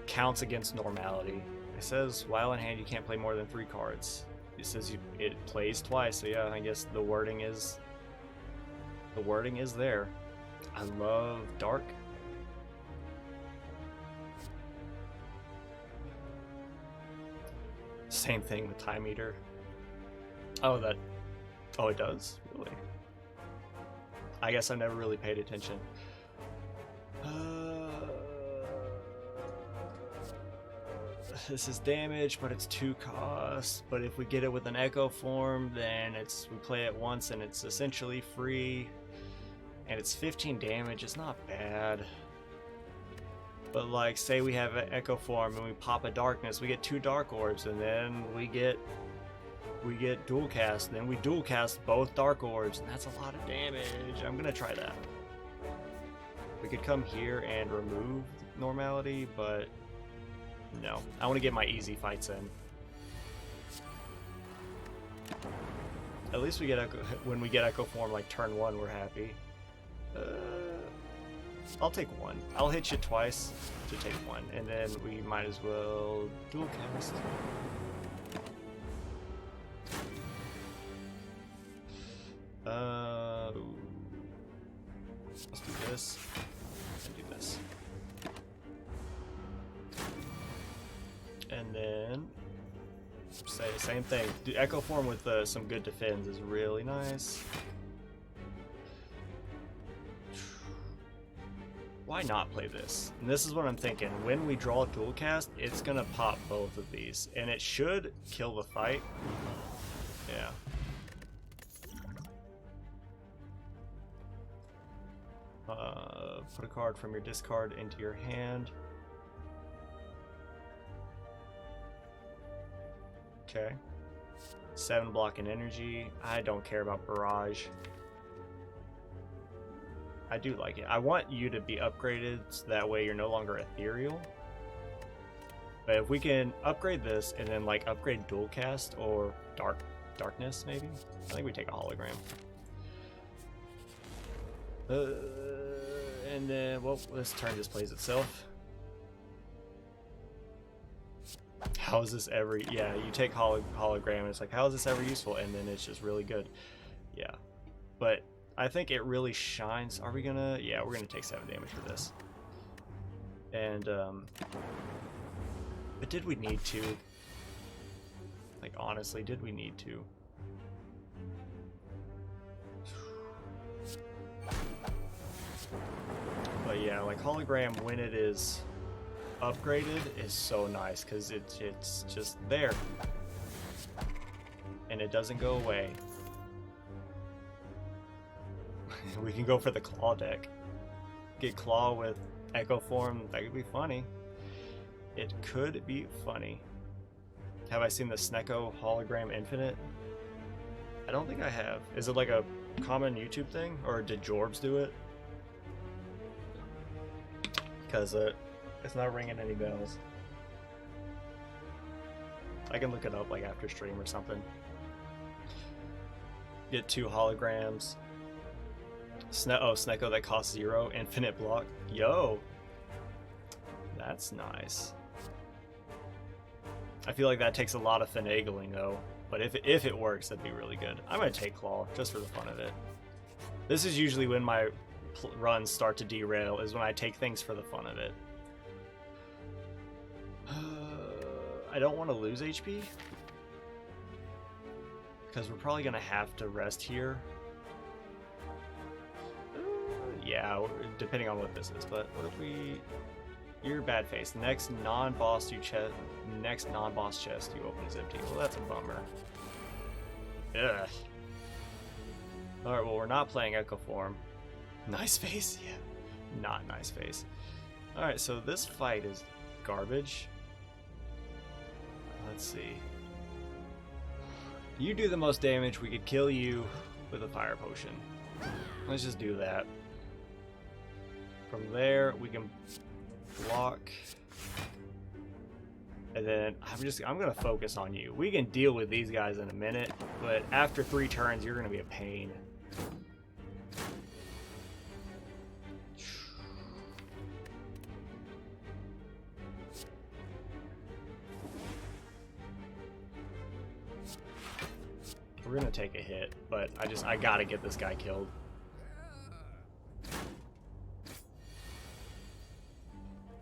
counts against normality. It says while in hand you can't play more than 3 cards. It says it plays twice, so yeah, I guess the wording is there. I love dark. Same thing with Time Eater. Oh, it does? Really? I guess I never really paid attention. This is damage, but it's 2 costs. But if we get it with an Echo Form, then we play it once and it's essentially free. And it's 15 damage, it's not bad. But like, say we have an Echo Form and we pop a Darkness, we get 2 Dark Orbs, and then we get Dual Cast, and then we Dual Cast both Dark Orbs, and that's a lot of damage. I'm gonna try that. We could come here and remove normality, but no. I want to get my easy fights in. At least we get when we get Echo Form like turn 1, we're happy. I'll take one. I'll hit you twice to take one, and then we might as well dual cast. Let's do this and do this. And then say the same thing. The Echo Form with some good defends is really nice. Why not play this? And this is what I'm thinking. When we draw dual cast, it's gonna pop both of these, and it should kill the fight. Yeah. Put a card from your discard into your hand. Okay. 7 blocking energy. I don't care about barrage. I do like it. I want you to be upgraded so that way you're no longer ethereal. But if we can upgrade this and then like upgrade dual cast or darkness maybe. I think we take a hologram. And then, well, this turn just plays itself. How is this ever? Yeah, you take hologram and it's like, how is this ever useful? And then it's just really good. Yeah, but I think it really shines. Are we gonna? Yeah, we're gonna take 7 damage for this. And but did we need to? Like honestly, did we need to? But yeah, like hologram when it is upgraded is so nice because it's just there and it doesn't go away. We can go for the claw deck. Get claw with Echo Form. That could be funny. It could be funny. Have I seen the Snecko hologram infinite? I don't think I have. Is it like a common YouTube thing, or did Jorbs do it? Because it's not ringing any bells. I can look it up like after stream or something. Get 2 holograms. Snecko that costs 0, infinite block. Yo, that's nice. I feel like that takes a lot of finagling though, but if it works, that'd be really good. I'm gonna take claw just for the fun of it. This is usually when my runs start to derail, is when I take things for the fun of it. I don't want to lose HP because we're probably gonna have to rest here. Yeah, depending on what this is. But what if we? You're bad face. Next non-boss chest you open is empty. Well, that's a bummer. Ugh. All right. Well, we're not playing Echo Form. Nice face. Yeah. Not nice face. All right. So this fight is garbage. Let's see. You do the most damage. We could kill you with a fire potion. Let's just do that. From there, we can block. And then I'm gonna focus on you. We can deal with these guys in a minute, but after 3 turns, you're gonna be a pain. We're gonna take a hit, but I gotta get this guy killed.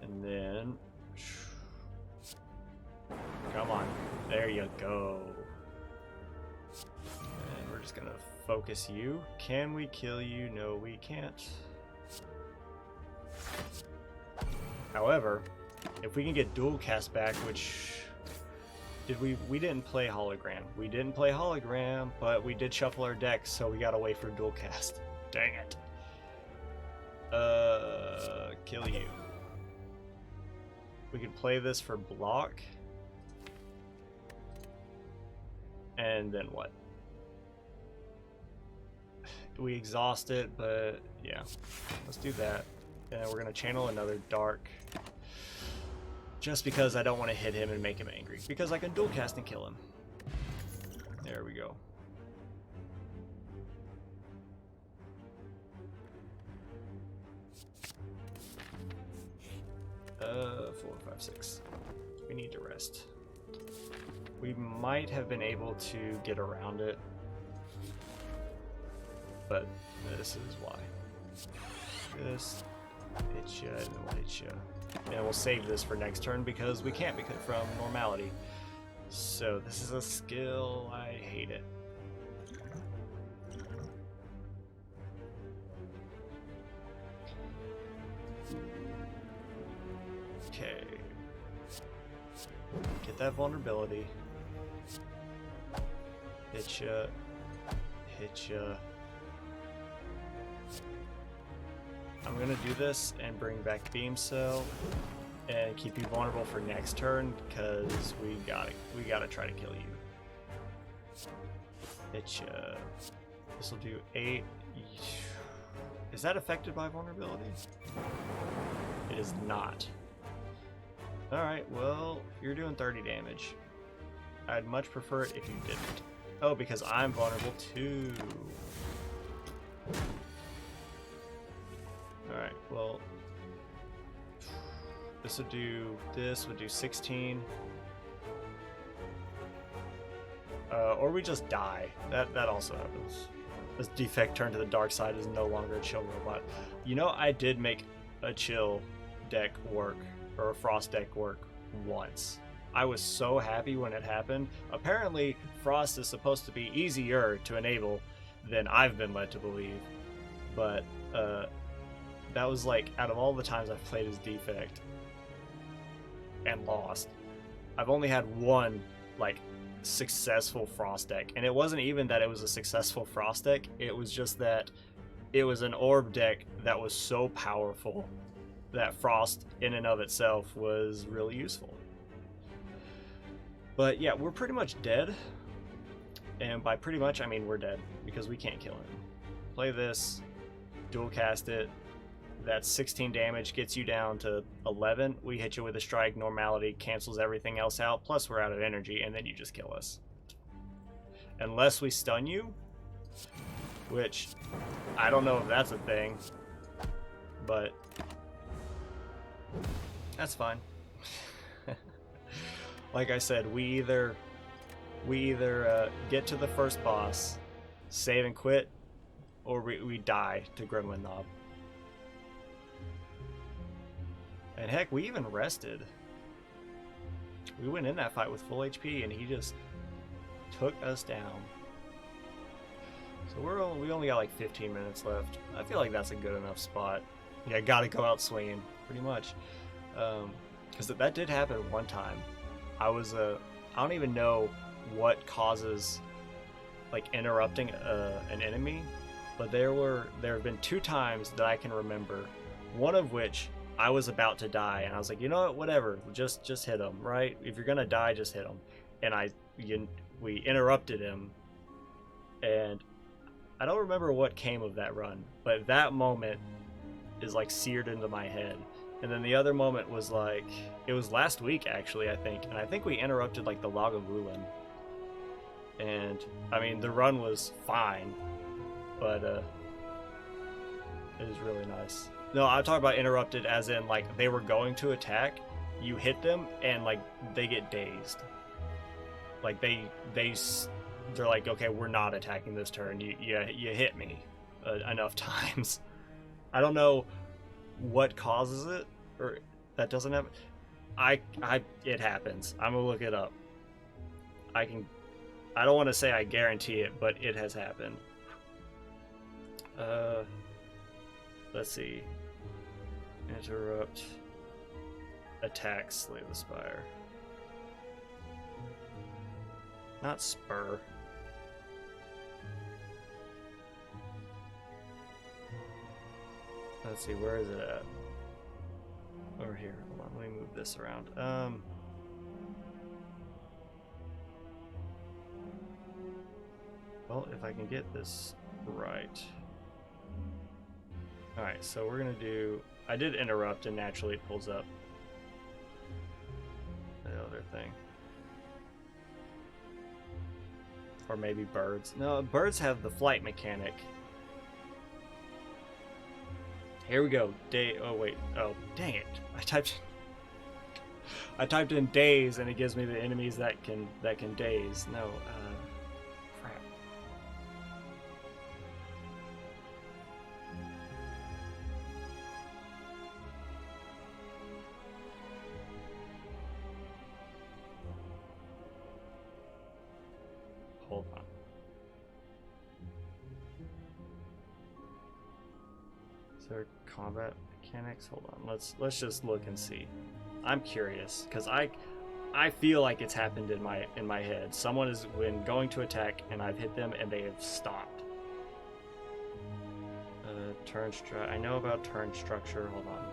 And then, come on, there you go. And we're just gonna focus you. Can we kill you? No, we can't. However, if we can get dual cast back, which we didn't play hologram. We didn't play hologram, but we did shuffle our deck, so we gotta wait for dual cast. Dang it. Kill you. We could play this for block. And then what? We exhaust it, but yeah. Let's do that. And we're gonna channel another dark. Just because I don't want to hit him and make him angry. Because I can dual cast and kill him. There we go. 4, 5, 6. We need to rest. We might have been able to get around it, but this is why. This, hit ya, and then we'll hit ya. And we'll save this for next turn because we can't because from normality. So this is a skill, I hate it. Okay. Get that vulnerability. Hit ya. Hit ya. I'm gonna do this and bring back Beam Cell and keep you vulnerable for next turn because we gotta try to kill you. Hit ya. This will do 8. Is that affected by vulnerability? It is not. Alright, well, you're doing 30 damage. I'd much prefer it if you didn't. Oh, because I'm vulnerable too. Alright, well, this would do 16. Or we just die. That also happens. This defect turned to the dark side is no longer a chill robot. You know, I did make a chill deck work, or a frost deck work once. I was so happy when it happened. Apparently, frost is supposed to be easier to enable than I've been led to believe. But, that was like, out of all the times I've played as defect and lost, I've only had one, like, successful frost deck. And it wasn't even that it was a successful frost deck, it was just that it was an orb deck that was so powerful that frost in and of itself was really useful. But yeah, we're pretty much dead. And by pretty much, I mean we're dead because we can't kill him. Play this, dual cast it. That's 16 damage, gets you down to 11. We hit you with a strike, normality, cancels everything else out, plus we're out of energy, and then you just kill us. Unless we stun you, which I don't know if that's a thing, but that's fine. Like I said, we either get to the first boss, save and quit, or we die to Gremlin Knob. And heck, we even rested. We went in that fight with full HP, and he just took us down. So we only got like 15 minutes left. I feel like that's a good enough spot. Yeah, gotta go out swinging, pretty much. Because that did happen one time. I don't even know what causes like interrupting an enemy, but there have been 2 times that I can remember. One of which I was about to die, and I was like, you know what, whatever, just hit him, right? If you're gonna die, just hit him. And we interrupted him, and I don't remember what came of that run, but that moment is like seared into my head. And then the other moment was like, it was last week actually, I think, and I think we interrupted like the Lagavulin. And I mean, the run was fine, but it was really nice. No, I'm talking about interrupted as in like they were going to attack, you hit them, and like they get dazed. Like they're like, okay, we're not attacking this turn. You hit me enough times. I don't know what causes it, or that doesn't happen. It happens. I'm gonna look it up. I don't want to say I guarantee it, but it has happened. Let's see. Interrupt. Attack, slay the Spire. Not spur. Let's see, where is it at? Over here. Hold on, let me move this around. Well, if I can get this right. Alright, so we're gonna do... I did interrupt, and naturally it pulls up the other thing. Or maybe birds. No, birds have the flight mechanic. Here we go. Oh, wait. Oh, dang it. I typed... I typed in daze and it gives me the enemies that can daze. No, crap. Hold on. Is there combat mechanics? Hold on. Let's just look and see. I'm curious because I feel like it's happened in my head. Someone has been going to attack and I've hit them and they have stopped. Turn I know about turn structure. Hold on.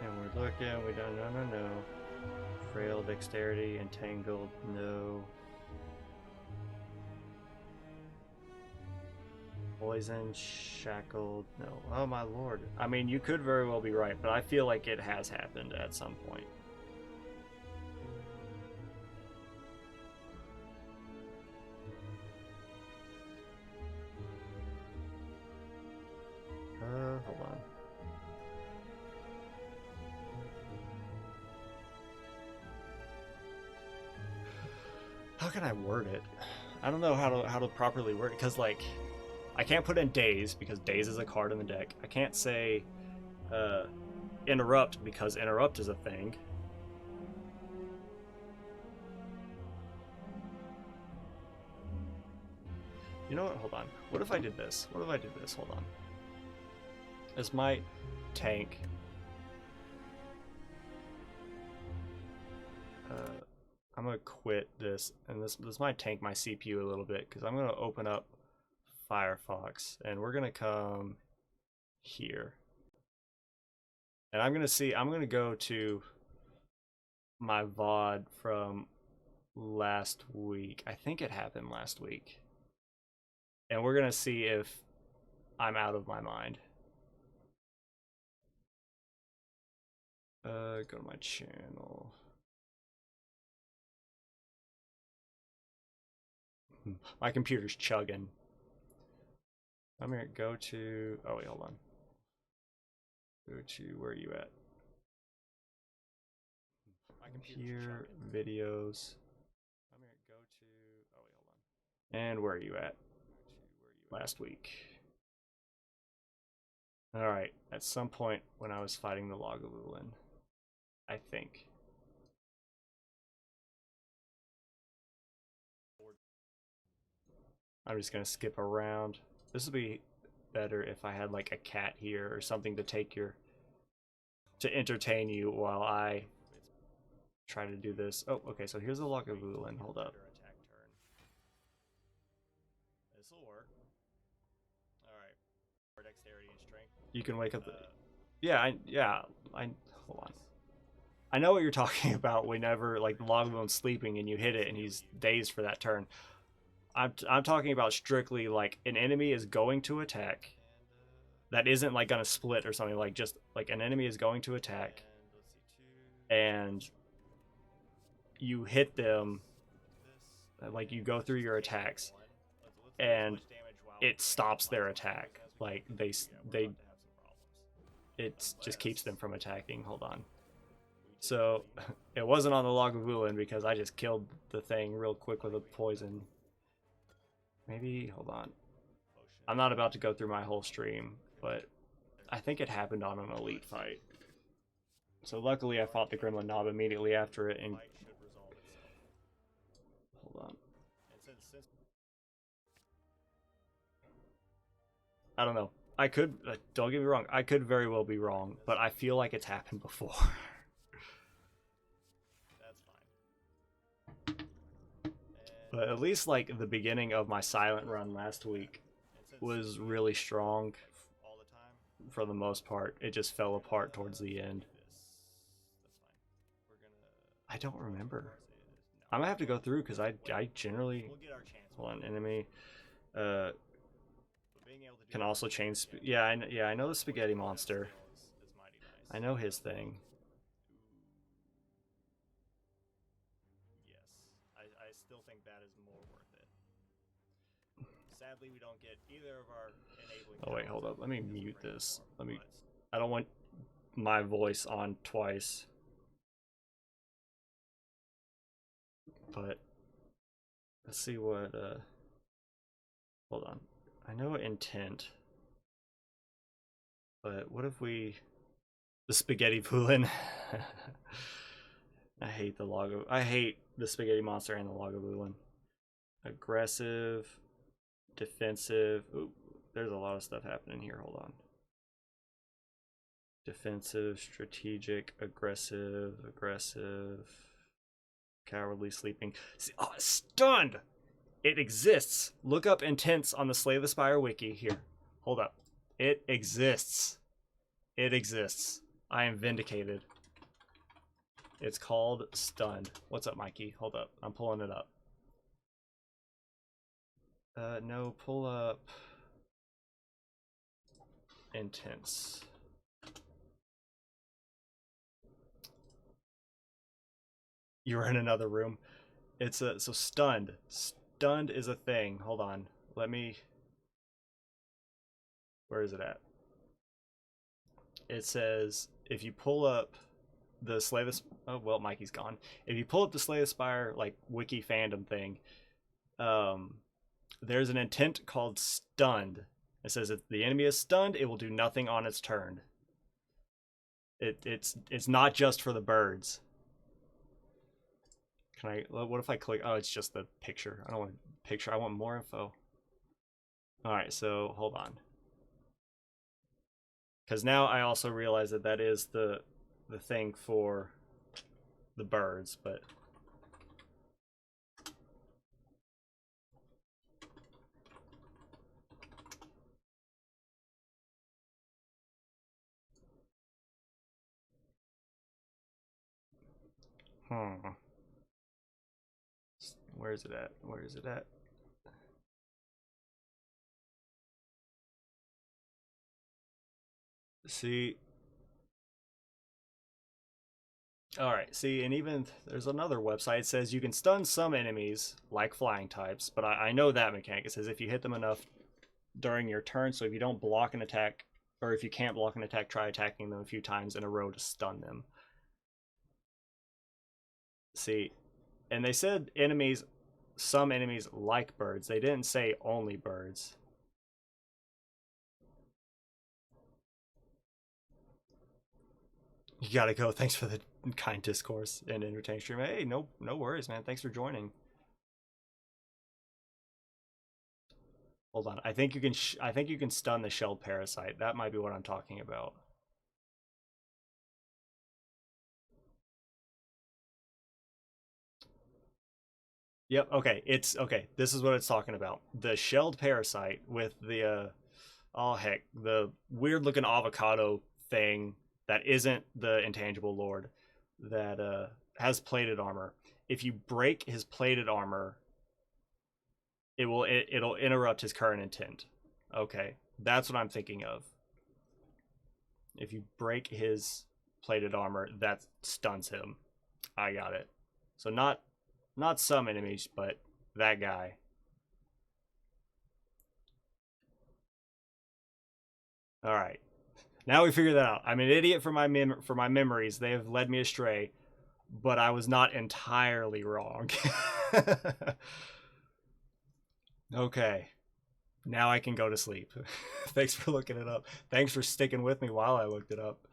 And we're looking. We don't. No. Frail dexterity, entangled. No. Poison, shackled, no. Oh my lord. I mean, you could very well be right, but I feel like it has happened at some point. Hold on. How can I word it? I don't know how to properly word it, because like I can't put in daze because daze is a card in the deck. I can't say interrupt because interrupt is a thing. You know what? Hold on. What if I did this? Hold on. As my tank, I'm gonna quit this, and this might tank my CPU a little bit because I'm gonna open up Firefox, and we're gonna come here, and I'm gonna go to my VOD from last week. I think it happened last week, and we're gonna see if I'm out of my mind. Go to my channel. My computer's chugging. I'm gonna go to. Oh wait, hold on. Go to where are you at? Here, videos. I'm gonna go to. Oh wait, hold on. And where are you at? Last week. All right. At some point when I was fighting the Lagavulin, I think. I'm just gonna skip around. This would be better if I had like a cat here or something to take your to entertain you while I try to do this. Oh, okay, so here's the Lagavulin. Hold up. This'll work. Alright. Dexterity and strength. You can wake up the Yeah, I hold on. I know what you're talking about whenever like the Lagavulin sleeping and you hit it and he's dazed for that turn. I'm talking about strictly like an enemy is going to attack. That isn't like gonna split or something, like just like an enemy is going to attack and you hit them, like you go through your attacks and it stops their attack. Like they it just keeps them from attacking. Hold on. So it wasn't on the Lagavulin because I just killed the thing real quick with a poison. Maybe, hold on. I'm not about to go through my whole stream, but I think it happened on an elite fight. So luckily I fought the Gremlin Knob immediately after it and... Hold on. I don't know. I could, don't get me wrong, I could very well be wrong, but I feel like it's happened before. But at least like the beginning of my silent run last week was really strong for the most part. It just fell apart towards the end. I don't remember. I'm gonna have to go through because I generally, hold on, enemy can also change. Yeah, I know the spaghetti monster. I know his thing. Yes, I still think that is more worth it. Sadly, we don't get either of our enabling. Oh wait, hold up. Let me because of mute random this. farm, Let me. but I don't want my voice on twice. But let's see what. Hold on. I know intent, but what if we the spaghetti poolin? I hate the logo. I hate the spaghetti monster and the lagavulin. Aggressive, defensive. Ooh, there's a lot of stuff happening here. Hold on. Defensive, strategic, aggressive, cowardly, sleeping. Oh, stunned! It exists. Look up intents on the Slay the Spire wiki here. Hold up. It exists. It exists. I am vindicated. It's called stunned. What's up, Mikey? Hold up. I'm pulling it up. No, pull up intents. You were in another room. It's a so stunned. Stunned is a thing. Hold on. Let me. Where is it at? It says if you pull up the Slay the oh well, Mikey's gone. If you pull up the Slay the Spire like wiki fandom thing, there's an intent called stunned. It says if the enemy is stunned, it will do nothing on its turn. It's not just for the birds. Can I? What if I click? Oh, it's just the picture. I don't want a picture. I want more info. All right, so hold on. Because now I also realize that that is the thing for the birds, but where is it at? Where is it at? See. All right. See, and even there's another website that says you can stun some enemies like flying types, but I know that mechanic. It says if you hit them enough during your turn, so if you don't block an attack, or if you can't block an attack, try attacking them a few times in a row to stun them. See, and they said enemies, some enemies like birds. They didn't say only birds. You gotta go. Thanks for the kind discourse and entertaining stream. Hey, no worries, man. Thanks for joining. Hold on. I think you can. I think you can stun the shelled parasite. That might be what I'm talking about. Yep. Okay. It's okay. This is what it's talking about. The shelled parasite with the oh heck, the weird looking avocado thing that isn't the intangible lord that has plated armor. If you break his plated armor, it'll interrupt his current intent. Okay, that's what I'm thinking of. If you break his plated armor, that stuns him. I got it. So not some enemies, but that guy. All right. Now we figured that out. I'm an idiot for my memories. They have led me astray, but I was not entirely wrong. Okay. Now I can go to sleep. Thanks for looking it up. Thanks for sticking with me while I looked it up.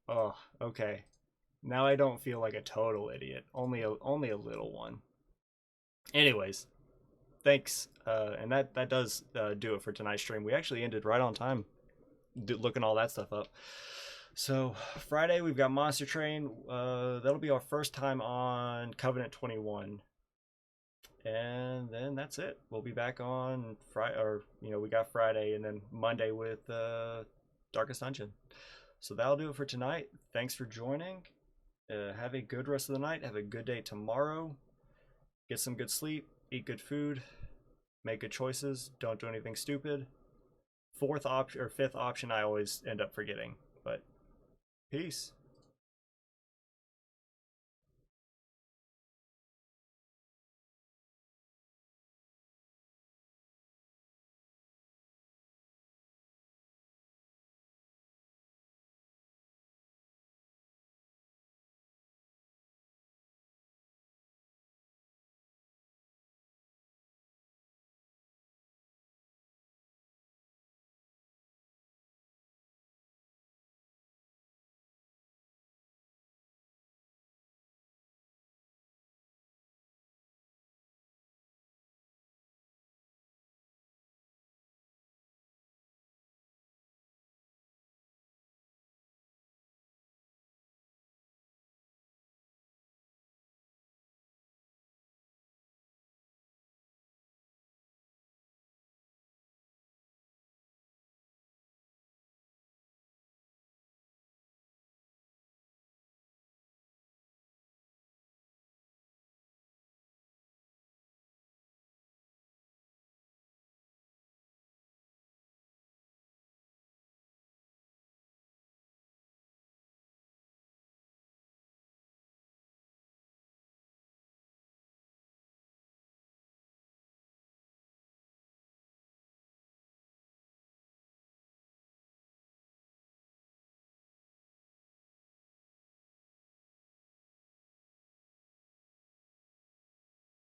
Oh, okay. Now I don't feel like a total idiot. Only a little one. Anyways, thanks. And that does do it for tonight's stream. We actually ended right on time, looking all that stuff up. So Friday we've got Monster Train. That'll be our first time on Covenant 21. And then that's it. We'll be back on Friday, or we got Friday, and then Monday with Darkest Dungeon. So that'll do it for tonight. Thanks for joining. Have a good rest of the night. Have a good day tomorrow. Get some good sleep. Eat good food. Make good choices. Don't do anything stupid. Fifth option I always end up forgetting. But peace.